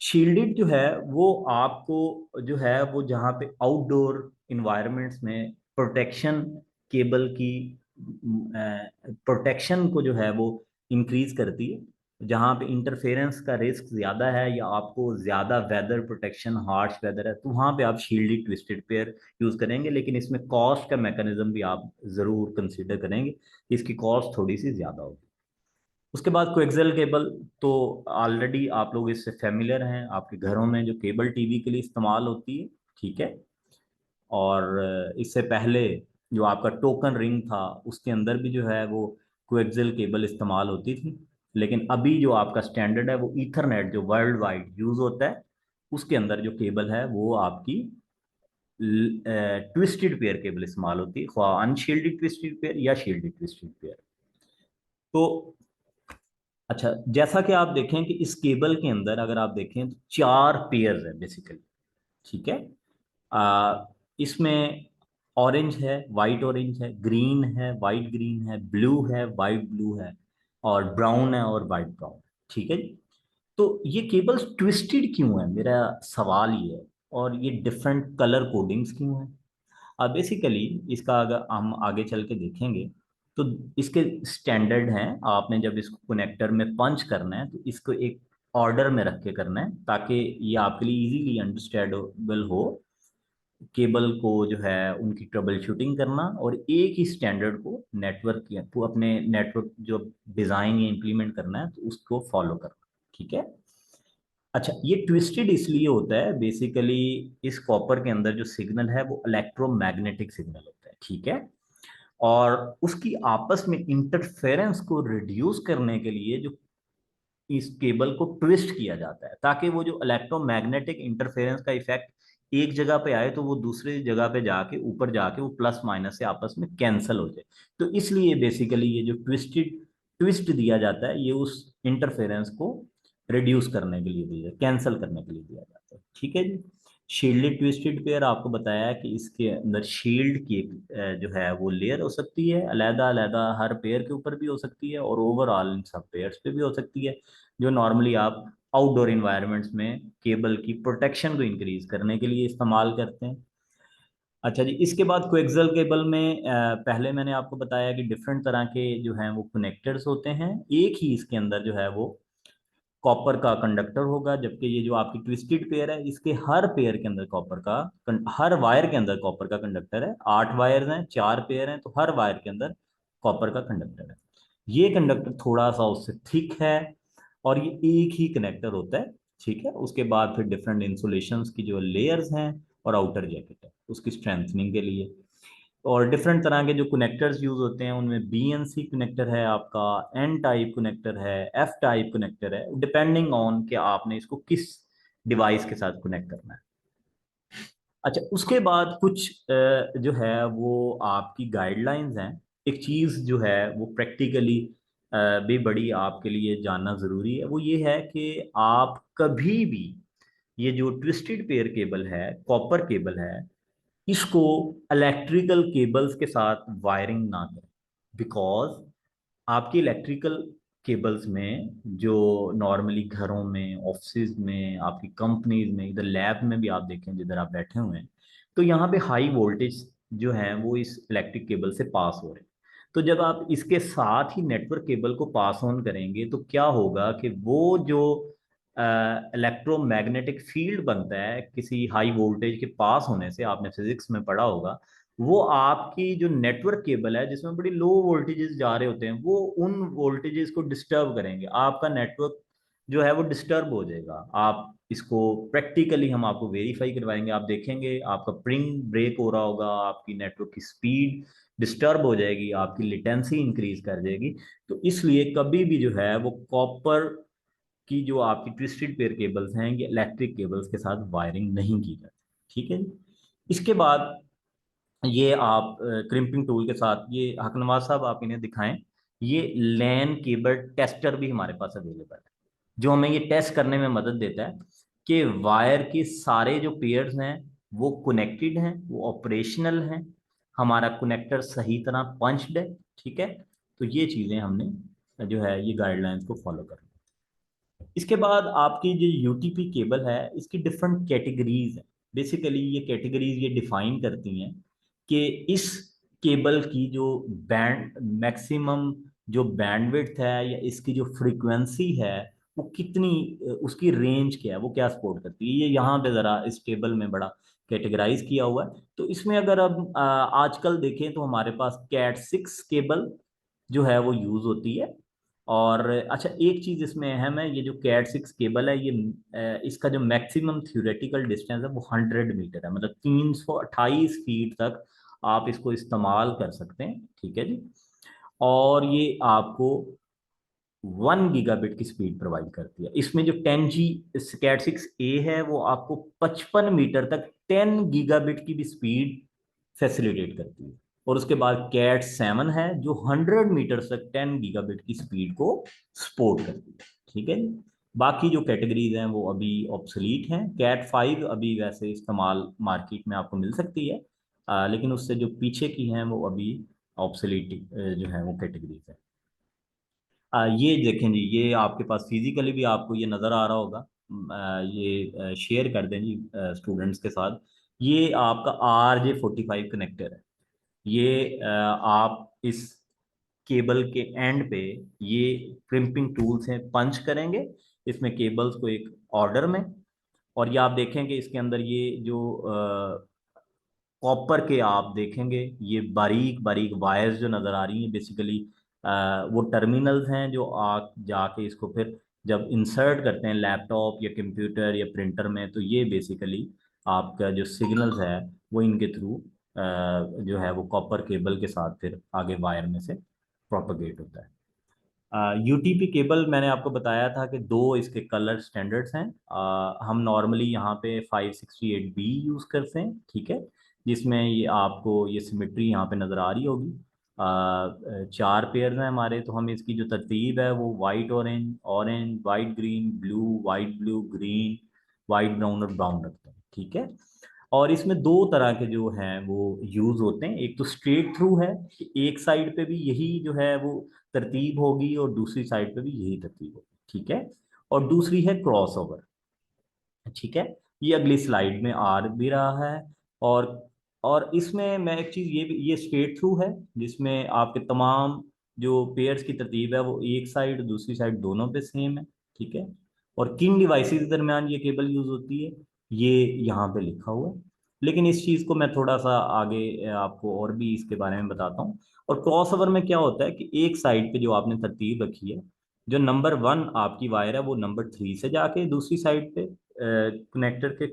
शील्डेड जो है वो आपको जो है वो जहाँ पे आउटडोर इन्वायरमेंट्स में प्रोटेक्शन, केबल की प्रोटेक्शन को जो है वो इंक्रीज करती है। जहाँ पे इंटरफेरेंस का रिस्क ज़्यादा है या आपको ज़्यादा वेदर प्रोटेक्शन, हार्श वेदर है, तो वहाँ पे आप शील्डेड ट्विस्टेड पेयर यूज़ करेंगे। लेकिन इसमें कॉस्ट का मैकेनिज्म भी आप ज़रूर कंसिडर करेंगे, इसकी कॉस्ट थोड़ी सी ज़्यादा होगी। उसके बाद कोएक्सियल केबल, तो ऑलरेडी आप लोग इससे फेमिलियर हैं, आपके घरों में जो केबल टीवी के लिए इस्तेमाल होती है, ठीक है। और इससे पहले जो आपका टोकन रिंग था उसके अंदर भी जो है वो कोएक्सियल केबल इस्तेमाल होती थी। लेकिन अभी जो आपका स्टैंडर्ड है वो ईथरनेट जो वर्ल्ड वाइड यूज होता है, उसके अंदर जो केबल है वो आपकी ट्विस्टेड पेयर केबल इस्तेमाल होती है, ख्वाह अनशील्डेड ट्विस्टेड पेयर या शील्डेड ट्विस्टेड पेयर। तो अच्छा, जैसा कि आप देखें कि इस केबल के अंदर अगर आप देखें तो चार पेयर्स है बेसिकली, ठीक है। आ, इसमें ऑरेंज है, वाइट ऑरेंज है, ग्रीन है, वाइट ग्रीन है, ब्लू है, वाइट ब्लू है, और ब्राउन है और वाइट ब्राउन, ठीक है जी। तो ये केबल्स ट्विस्टेड क्यों है, मेरा सवाल ये है। और ये डिफरेंट कलर कोडिंग्स क्यों है। अब बेसिकली इसका अगर हम आगे चल के देखेंगे तो इसके स्टैंडर्ड हैं। आपने जब इसको कनेक्टर में पंच करना है तो इसको एक ऑर्डर में रख के करना है, ताकि ये आपके लिए इजीली अंडरस्टैंडेबल हो। केबल को जो है उनकी ट्रबल शूटिंग करना और एक ही स्टैंडर्ड को नेटवर्क या तो अपने नेटवर्क जो डिज़ाइन या इम्प्लीमेंट करना है तो उसको फॉलो करना, ठीक है। अच्छा, ये ट्विस्टेड इसलिए होता है बेसिकली, इस कॉपर के अंदर जो सिग्नल है वो इलेक्ट्रोमैग्नेटिक सिग्नल होता है, ठीक है। और उसकी आपस में इंटरफेरेंस को रिड्यूस करने के लिए जो इस केबल को ट्विस्ट किया जाता है, ताकि वो जो इलेक्ट्रोमैग्नेटिक इंटरफेरेंस का इफेक्ट एक जगह पे आए तो वो दूसरी जगह पे जाके ऊपर जाके वो प्लस माइनस से आपस में कैंसल हो जाए। तो इसलिए बेसिकली ये जो ट्विस्ट दिया जाता है ये उस इंटरफेरेंस को रिड्यूस करने के लिए दिया, कैंसल करने के लिए दिया जाता है, ठीक है जी। शील्डेड ट्विस्टेड पेयर आपको बताया है कि इसके अंदर शील्ड की जो है वो लेयर हो सकती है, अलहदा अलहदा हर पेयर के ऊपर भी हो सकती है और ओवरऑल इन सब पेयर्स पे भी हो सकती है, जो नॉर्मली आप आउटडोर इन्वायरमेंट्स में केबल की प्रोटेक्शन को इंक्रीज करने के लिए इस्तेमाल करते हैं। अच्छा जी, इसके बाद कोएक्सियल केबल में पहले मैंने आपको बताया कि डिफरेंट तरह के जो हैं वो कनेक्टर्स होते हैं। एक ही इसके अंदर जो है वो कॉपर का कंडक्टर होगा, जबकि ये जो आपकी ट्विस्टेड पेयर है इसके हर पेयर के अंदर हर वायर के अंदर कॉपर का कंडक्टर है। 8 वायर्स हैं, 4 पेयर हैं, तो हर वायर के अंदर कॉपर का कंडक्टर है। ये कंडक्टर थोड़ा सा उससे थिक है और ये एक ही कनेक्टर होता है, ठीक है। उसके बाद फिर डिफरेंट इंसुलेशंस की जो लेयर्स हैं और आउटर जैकेट है उसकी स्ट्रेंथनिंग के लिए। और डिफरेंट तरह के जो कनेक्टर्स यूज होते हैं उनमें BNC कनेक्टर है, आपका N टाइप कनेक्टर है, F टाइप कनेक्टर है, डिपेंडिंग ऑन कि आपने इसको किस डिवाइस के साथ कनेक्ट करना है। अच्छा, उसके बाद कुछ जो है वो आपकी गाइडलाइंस हैं। एक चीज़ जो है वो प्रैक्टिकली भी बड़ी आपके लिए जानना ज़रूरी है, वो ये है कि आप कभी भी ये जो ट्विस्टेड पेयर केबल है, कॉपर केबल है, इसको इलेक्ट्रिकल केबल्स के साथ वायरिंग ना करें। बिकॉज आपकी इलेक्ट्रिकल केबल्स में जो नॉर्मली घरों में, ऑफिस में, आपकी कंपनीज में, इधर लैब में भी आप देखें जिधर आप बैठे हुए हैं, तो यहाँ पे हाई वोल्टेज जो है वो इस इलेक्ट्रिक केबल से पास हो रहे हैं। तो जब आप इसके साथ ही नेटवर्क केबल को पास ऑन करेंगे तो क्या होगा कि वो जो इलेक्ट्रोमैग्नेटिक फील्ड बनता है किसी हाई वोल्टेज के पास होने से, आपने फिजिक्स में पढ़ा होगा, वो आपकी जो नेटवर्क केबल है जिसमें बड़ी लो वोल्टेजेस जा रहे होते हैं वो उन वोल्टेजेस को डिस्टर्ब करेंगे, आपका नेटवर्क जो है वो डिस्टर्ब हो जाएगा। आप इसको प्रैक्टिकली हम आपको वेरीफाई करवाएंगे, आप देखेंगे आपका प्रिंग ब्रेक हो रहा होगा, आपकी नेटवर्क की स्पीड डिस्टर्ब हो जाएगी, आपकी लिटेंसी इंक्रीज कर जाएगी। तो इसलिए कभी भी जो है वो कॉपर की जो आपकी ट्विस्टेड पेयर केबल्स हैं ये इलेक्ट्रिक केबल्स के साथ वायरिंग नहीं की जाती, ठीक है जी। इसके बाद ये आप क्रिम्पिंग टूल के साथ, ये हकनवाज साहब आप इन्हें दिखाएं, ये लैन केबल टेस्टर भी हमारे पास अवेलेबल है, जो हमें ये टेस्ट करने में मदद देता है कि वायर के सारे जो पेयर्स हैं वो कनेक्टेड हैं, वो ऑपरेशनल हैं, हमारा कनेक्टर सही तरह पंच्ड है, ठीक है। तो ये चीज़ें हमने जो है ये गाइडलाइंस को फॉलो करना है। इसके बाद आपकी जो यूटीपी केबल है इसकी डिफरेंट कैटेगरीज हैं। बेसिकली ये कैटेगरीज ये डिफाइन करती हैं कि इस केबल की जो बैंड मैक्सिमम जो बैंडविड्थ है या इसकी जो फ्रीक्वेंसी है वो कितनी, उसकी रेंज क्या है, वो क्या सपोर्ट करती है। ये यहाँ पे ज़रा इस टेबल में बड़ा कैटेगराइज किया हुआ है। तो इसमें अगर अब आजकल देखें तो हमारे पास कैट 6 केबल जो है वो यूज़ होती है। और अच्छा, एक चीज इसमें अहम है, ये जो कैट 6 केबल है ये इसका जो मैक्सिमम थ्योरेटिकल डिस्टेंस है वो 100 मीटर है, मतलब 328 फीट तक आप इसको इस्तेमाल कर सकते हैं। ठीक है जी। और ये आपको 1 गीगाबिट की स्पीड प्रोवाइड करती है। इसमें जो 10G कैट 6 ए है वो आपको 55 मीटर तक 10 गीगाबिट की भी स्पीड फैसिलिटेट करती है। और उसके बाद कैट 7 है जो 100 मीटर तक 10 गीगाबिट की स्पीड को सपोर्ट करती है। ठीक है। बाकी जो कैटेगरीज हैं वो अभी ऑब्सलीट हैं। कैट 5 अभी वैसे इस्तेमाल मार्केट में आपको मिल सकती है, लेकिन उससे जो पीछे की हैं वो अभी ऑब्सलीट जो है वो कैटेगरीज है। ये देखें जी, ये आपके पास फिजिकली भी आपको ये नज़र आ रहा होगा। ये शेयर कर दें जी स्टूडेंट्स के साथ। ये आपका RJ45 कनेक्टर है। ये आप इस केबल के एंड पे ये क्रिम्पिंग टूल से पंच करेंगे इसमें केबल्स को एक ऑर्डर में। और ये आप देखेंगे इसके अंदर ये जो कॉपर के आप देखेंगे ये बारीक बारीक वायर्स जो नज़र आ रही हैं, बेसिकली वो टर्मिनल्स हैं जो आप जाके इसको फिर जब इंसर्ट करते हैं लैपटॉप या कंप्यूटर या प्रिंटर में, तो ये बेसिकली आपका जो सिग्नल्स है वो इनके थ्रू जो है वो कॉपर केबल के साथ फिर आगे वायर में से प्रोपोगेट होता है। यूटीपी केबल मैंने आपको बताया था कि दो इसके कलर स्टैंडर्ड्स हैं। हम नॉर्मली यहाँ पे 568B यूज़ करते हैं। ठीक है। जिसमें ये आपको ये सिमेट्री यहाँ पे नज़र आ रही होगी। 4 पेयर हैं हमारे, तो हम इसकी जो तरतीब है वो white orange, orange white green, blue white blue, green white brown और ब्राउन रखते हैं। ठीक है। और इसमें दो तरह के जो हैं वो यूज़ होते हैं। एक तो स्ट्रेट थ्रू है कि एक साइड पे भी यही जो है वो तरतीब होगी और दूसरी साइड पे भी यही तरतीब होगी। ठीक है। और दूसरी है क्रॉस ओवर। ठीक है। ये अगली स्लाइड में आ भी रहा है। और और इसमें मैं एक चीज़ ये स्ट्रेट थ्रू है जिसमें आपके तमाम जो पेयर्स की तरतीब है वो एक साइड दूसरी साइड दोनों पे सेम है। ठीक है। और किन डिवाइसेस के दरमियान ये केबल यूज होती है ये यहाँ पे लिखा हुआ है, लेकिन इस चीज़ को मैं थोड़ा सा आगे आपको और भी इसके बारे में बताता हूँ। और क्रॉस ओवर में क्या होता है कि एक साइड पे जो आपने तरतीब रखी है, जो नंबर 1 आपकी वायर है वो नंबर 3 से जाके दूसरी साइड पे कनेक्टर के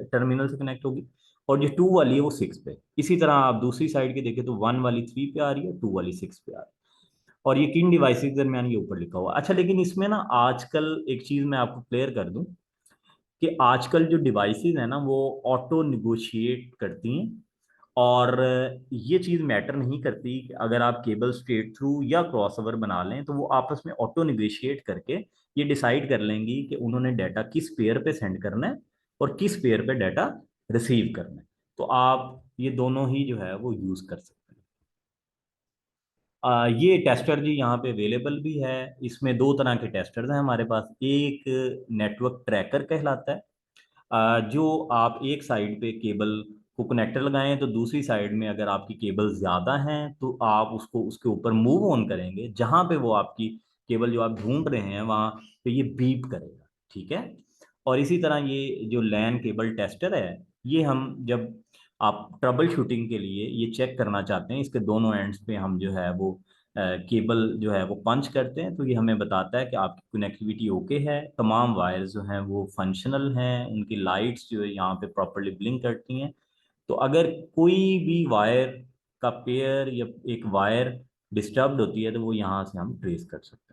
टर्मिनल से कनेक्ट होगी। और जो 2 वाली है वो 6 पे। इसी तरह आप दूसरी साइड की देखें तो 1 वाली 3 पे आ रही है, 2 वाली 6 पे आ रही है। और ये किन डिवाइसेस के दरमियान ये ऊपर लिखा हुआ है। अच्छा, लेकिन इसमें ना आजकल एक चीज़ मैं आपको क्लियर कर दूं कि आजकल जो डिवाइसेस है ना वो ऑटो निगोशिएट करती हैं। और ये चीज़ मैटर नहीं करती कि अगर आप केबल स्ट्रेट थ्रू या क्रॉसओवर बना लें, तो वो आपस में ऑटो निगोशिएट करके ये डिसाइड कर लेंगी कि उन्होंने डाटा किस पेयर पे सेंड करना है और किस पेयर पे डाटा रिसीव करना है। तो आप ये दोनों ही जो है वो यूज़ कर सकते हैं। ये टेस्टर जी यहाँ पे अवेलेबल भी है। इसमें दो तरह के टेस्टर्स हैं हमारे पास। एक नेटवर्क ट्रैकर कहलाता है, जो आप एक साइड पे केबल को कनेक्टर लगाएं तो दूसरी साइड में अगर आपकी केबल ज़्यादा हैं तो आप उसको उसके ऊपर मूव ऑन करेंगे, जहां पे वो आपकी केबल जो आप ढूंढ रहे हैं वहां पे ये बीप करेगा। ठीक है। और इसी तरह ये जो लैन केबल टेस्टर है, ये हम जब आप ट्रबल शूटिंग के लिए ये चेक करना चाहते हैं, इसके दोनों एंड्स पे हम जो है वो केबल जो है वो पंच करते हैं, तो ये हमें बताता है कि आपकी कनेक्टिविटी ओके है, तमाम वायर्स जो हैं वो फंक्शनल हैं, उनकी लाइट्स जो है यहाँ पे प्रॉपरली ब्लिंक करती हैं। तो अगर कोई भी वायर का पेयर या एक वायर डिस्टर्ब्ड होती है तो वो यहाँ से हम ट्रेस कर सकते हैं।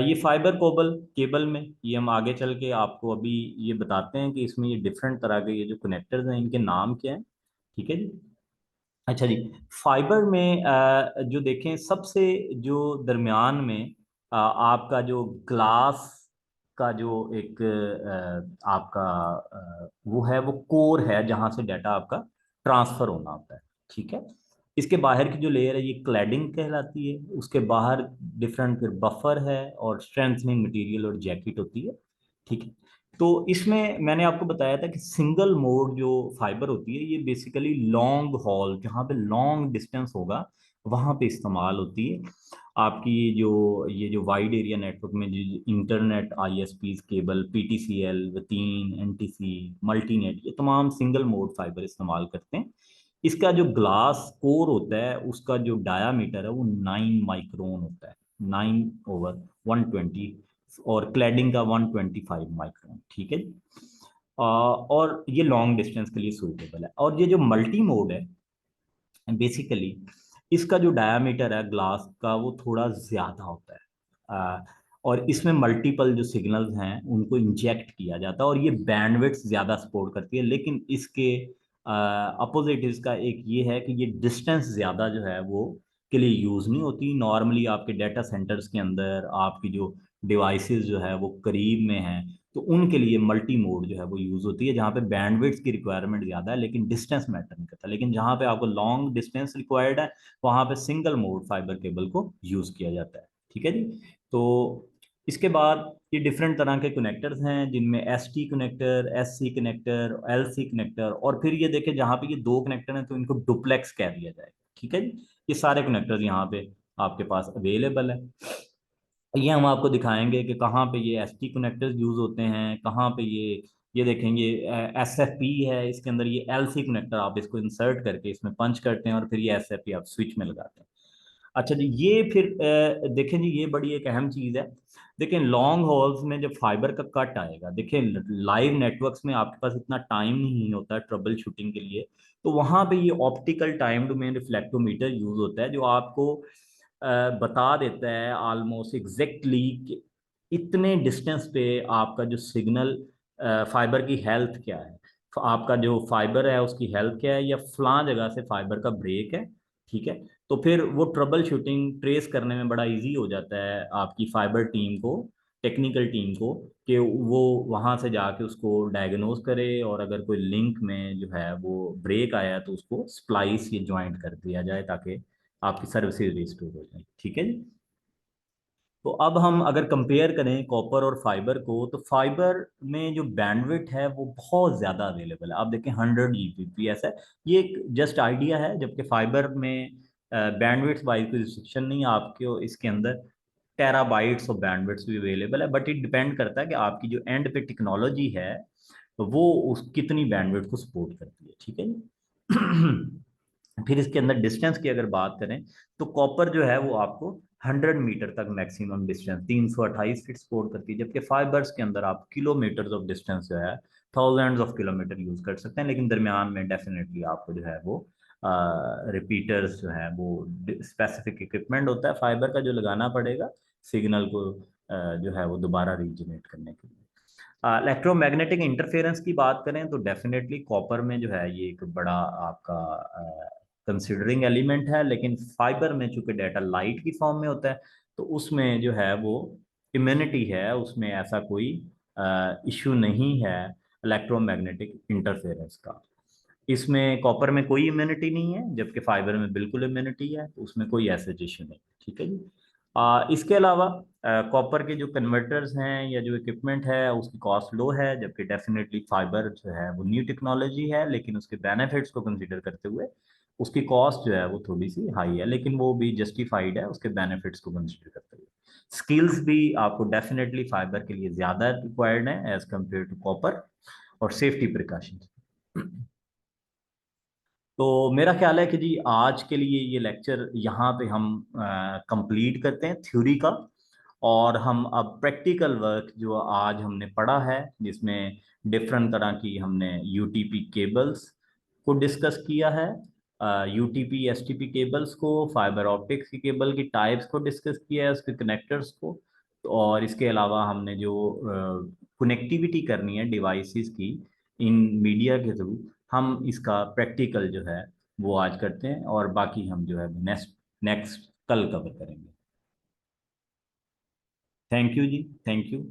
ये फाइबर कोबल केबल में ये हम आगे चल के आपको अभी ये बताते हैं कि इसमें ये डिफरेंट तरह के ये जो कनेक्टर्स हैं इनके नाम क्या हैं। ठीक है जी। अच्छा जी। फाइबर में जो देखें सबसे जो दरमियान में आपका जो ग्लास का जो एक आपका वो है वो कोर है जहां से डाटा आपका ट्रांसफर होना होता है। ठीक है। इसके बाहर की जो लेयर है ये क्लैडिंग कहलाती है। उसके बाहर डिफरेंट फिर बफर है और स्ट्रेंथनिंग मटेरियल और जैकेट होती है। ठीक है। तो इसमें मैंने आपको बताया था कि सिंगल मोड जो फाइबर होती है ये बेसिकली लॉन्ग हॉल, जहाँ पे लॉन्ग डिस्टेंस होगा वहाँ पे इस्तेमाल होती है। आपकी ये जो वाइड एरिया नेटवर्क में जो इंटरनेट आईएसपीज केबल, पीटीसीएल, वतीन, एनटीसी, मल्टीनेट, ये तमाम सिंगल मोड फाइबर इस्तेमाल करते हैं। इसका जो ग्लास कोर होता है उसका जो डायामीटर है वो 9 माइक्रोन होता है, 9/120, और क्लैडिंग का 125 माइक्रोन। ठीक है जी। और ये लॉन्ग डिस्टेंस के लिए सुइटेबल है। और ये जो मल्टी मोड है बेसिकली इसका जो डायामीटर है ग्लास का वो थोड़ा ज्यादा होता है। और इसमें मल्टीपल जो सिग्नल्स हैं उनको इंजेक्ट किया जाता है और ये बैंडविड्थ ज्यादा सपोर्ट करती है। लेकिन इसके अपोजिट इसका एक ये है कि ये डिस्टेंस ज्यादा जो है वो के लिए यूज नहीं होती। नॉर्मली आपके डेटा सेंटर्स के अंदर आपकी जो डिवाइसेस जो है वो करीब में हैं, तो उनके लिए मल्टी मोड जो है वो यूज होती है, जहाँ पे बैंडविड्थ की रिक्वायरमेंट ज्यादा है लेकिन डिस्टेंस मैटर नहीं करता। लेकिन जहाँ पे आपको लॉन्ग डिस्टेंस रिक्वायर्ड है वहाँ पे सिंगल मोड फाइबर केबल को यूज किया जाता है। ठीक है जी। तो इसके बाद ये डिफरेंट तरह के कनेक्टर्स हैं जिनमें S T connector, S C connector, L C connector, और फिर ये देखें जहाँ पे ये दो कनेक्टर हैं तो इनको डुप्लेक्स कह दिया जाएगा। ठीक है जी। ये सारे कनेक्टर्स यहाँ पे आपके पास अवेलेबल है। ये हम आपको दिखाएंगे कि कहाँ पे ये एस टी कनेक्टर्स यूज होते हैं, कहाँ पे ये देखेंगे एस एफ पी है, इसके अंदर ये एल सी कनेक्टर आप इसको इंसर्ट करके इसमें पंच करते हैं और फिर ये एस एफ पी आप स्विच में लगाते हैं। अच्छा जी, ये फिर देखें जी, ये बड़ी एक अहम चीज़ है। देखें लॉन्ग हॉल्स में जब फाइबर का कट आएगा, देखें लाइव नेटवर्क्स में आपके पास इतना टाइम नहीं होता ट्रबल शूटिंग के लिए, तो वहाँ पे ये optical time domain reflectometer use होता है जो आपको बता देता है ऑलमोस्ट एग्जैक्टली कि इतने डिस्टेंस पे आपका जो सिग्नल फाइबर की हेल्थ क्या है, आपका जो फाइबर है उसकी हेल्थ क्या है, या फलां जगह से फाइबर का ब्रेक है। ठीक है। तो फिर वो ट्रबल शूटिंग ट्रेस करने में बड़ा इजी हो जाता है आपकी फाइबर टीम को, टेक्निकल टीम को, कि वो वहां से जाके उसको डायग्नोज करे और अगर कोई लिंक में जो है वो ब्रेक आया तो उसको स्प्लाइस या ज्वाइंट कर दिया जाए ताकि आपकी सर्विसेज रिस्टोर हो जाए। ठीक है जी। तो अब हम अगर कंपेयर करें कॉपर और फाइबर को, तो फाइबर में जो बैंडविड्थ है वो बहुत ज़्यादा अवेलेबल है। आप देखें 100 Gbps है, ये एक जस्ट आइडिया है, जबकि फाइबर में बैंडविड्थ वाइज कोई रिस्ट्रिक्शन नहीं है आपके इसके अंदर। टेराबाइट्स ऑफ बैंडविड्थ भी अवेलेबल है, बट इट डिपेंड करता है कि आपकी जो एंड पे टेक्नोलॉजी है वो उस कितनी बैंडविड्थ को सपोर्ट करती है। ठीक है जी। फिर इसके अंदर डिस्टेंस की अगर बात करें तो कॉपर जो है वो आपको 100 मीटर तक मैक्सिमम डिस्टेंस 328 फीट सपोर्ट करती है, जबकि फाइबर्स के अंदर आप किलोमीटर्स ऑफ डिस्टेंस जो है थाउजेंड्स ऑफ किलोमीटर यूज कर सकते हैं। लेकिन दरमियान में डेफिनेटली आपको जो है वो रिपीटर्स जो है वो स्पेसिफिक इक्विपमेंट होता है फाइबर का जो लगाना पड़ेगा सिग्नल को जो है वो दोबारा रीजनरेट करने के लिए। इलेक्ट्रोमैग्नेटिक इंटरफेरेंस की बात करें तो डेफिनेटली कॉपर में जो है ये एक बड़ा आपका कंसिडरिंग एलिमेंट है, लेकिन फाइबर में चूंकि डाटा लाइट की फॉर्म में होता है तो उसमें जो है वो इम्यूनिटी है, उसमें ऐसा कोई इशू नहीं है इलेक्ट्रोमैग्नेटिक इंटरफेरेंस का। इसमें कॉपर में कोई इम्यूनिटी नहीं है जबकि फाइबर में बिल्कुल इम्यूनिटी है, तो उसमें कोई ऐसा इशू नहीं। ठीक है जी। इसके अलावा कॉपर के जो कन्वर्टर्स हैं या जो इक्विपमेंट है उसकी कॉस्ट लो है, जबकि डेफिनेटली फाइबर जो है वो न्यू टेक्नोलॉजी है, लेकिन उसके बेनिफिट्स को कंसीडर करते हुए उसकी कॉस्ट जो है वो थोड़ी सी हाई है, लेकिन वो भी जस्टिफाइड है उसके बेनिफिट्स को कंसीडर करते हुए। स्किल्स भी आपको डेफिनेटली फाइबर के लिए ज़्यादा रिक्वायर्ड है एज कम्पेयर टू कॉपर, और सेफ्टी प्रिकॉशंस। तो मेरा ख्याल है कि जी आज के लिए ये लेक्चर यहाँ पे हम कंप्लीट करते हैं थ्योरी का, और हम अब प्रैक्टिकल वर्क जो आज हमने पढ़ा है जिसमें डिफरेंट तरह की हमने यूटीपी केबल्स को डिस्कस किया है, यूटीपी एसटीपी केबल्स को, फाइबर ऑप्टिक्स की केबल की टाइप्स को डिस्कस किया है, उसके कनेक्टर्स को। तो और इसके अलावा हमने जो कनेक्टिविटी करनी है डिवाइसेस की इन मीडिया के थ्रू, हम इसका प्रैक्टिकल जो है वो आज करते हैं, और बाकी हम जो है नेक्स्ट नेक्स्ट कल कवर करेंगे। थैंक यू जी, थैंक यू।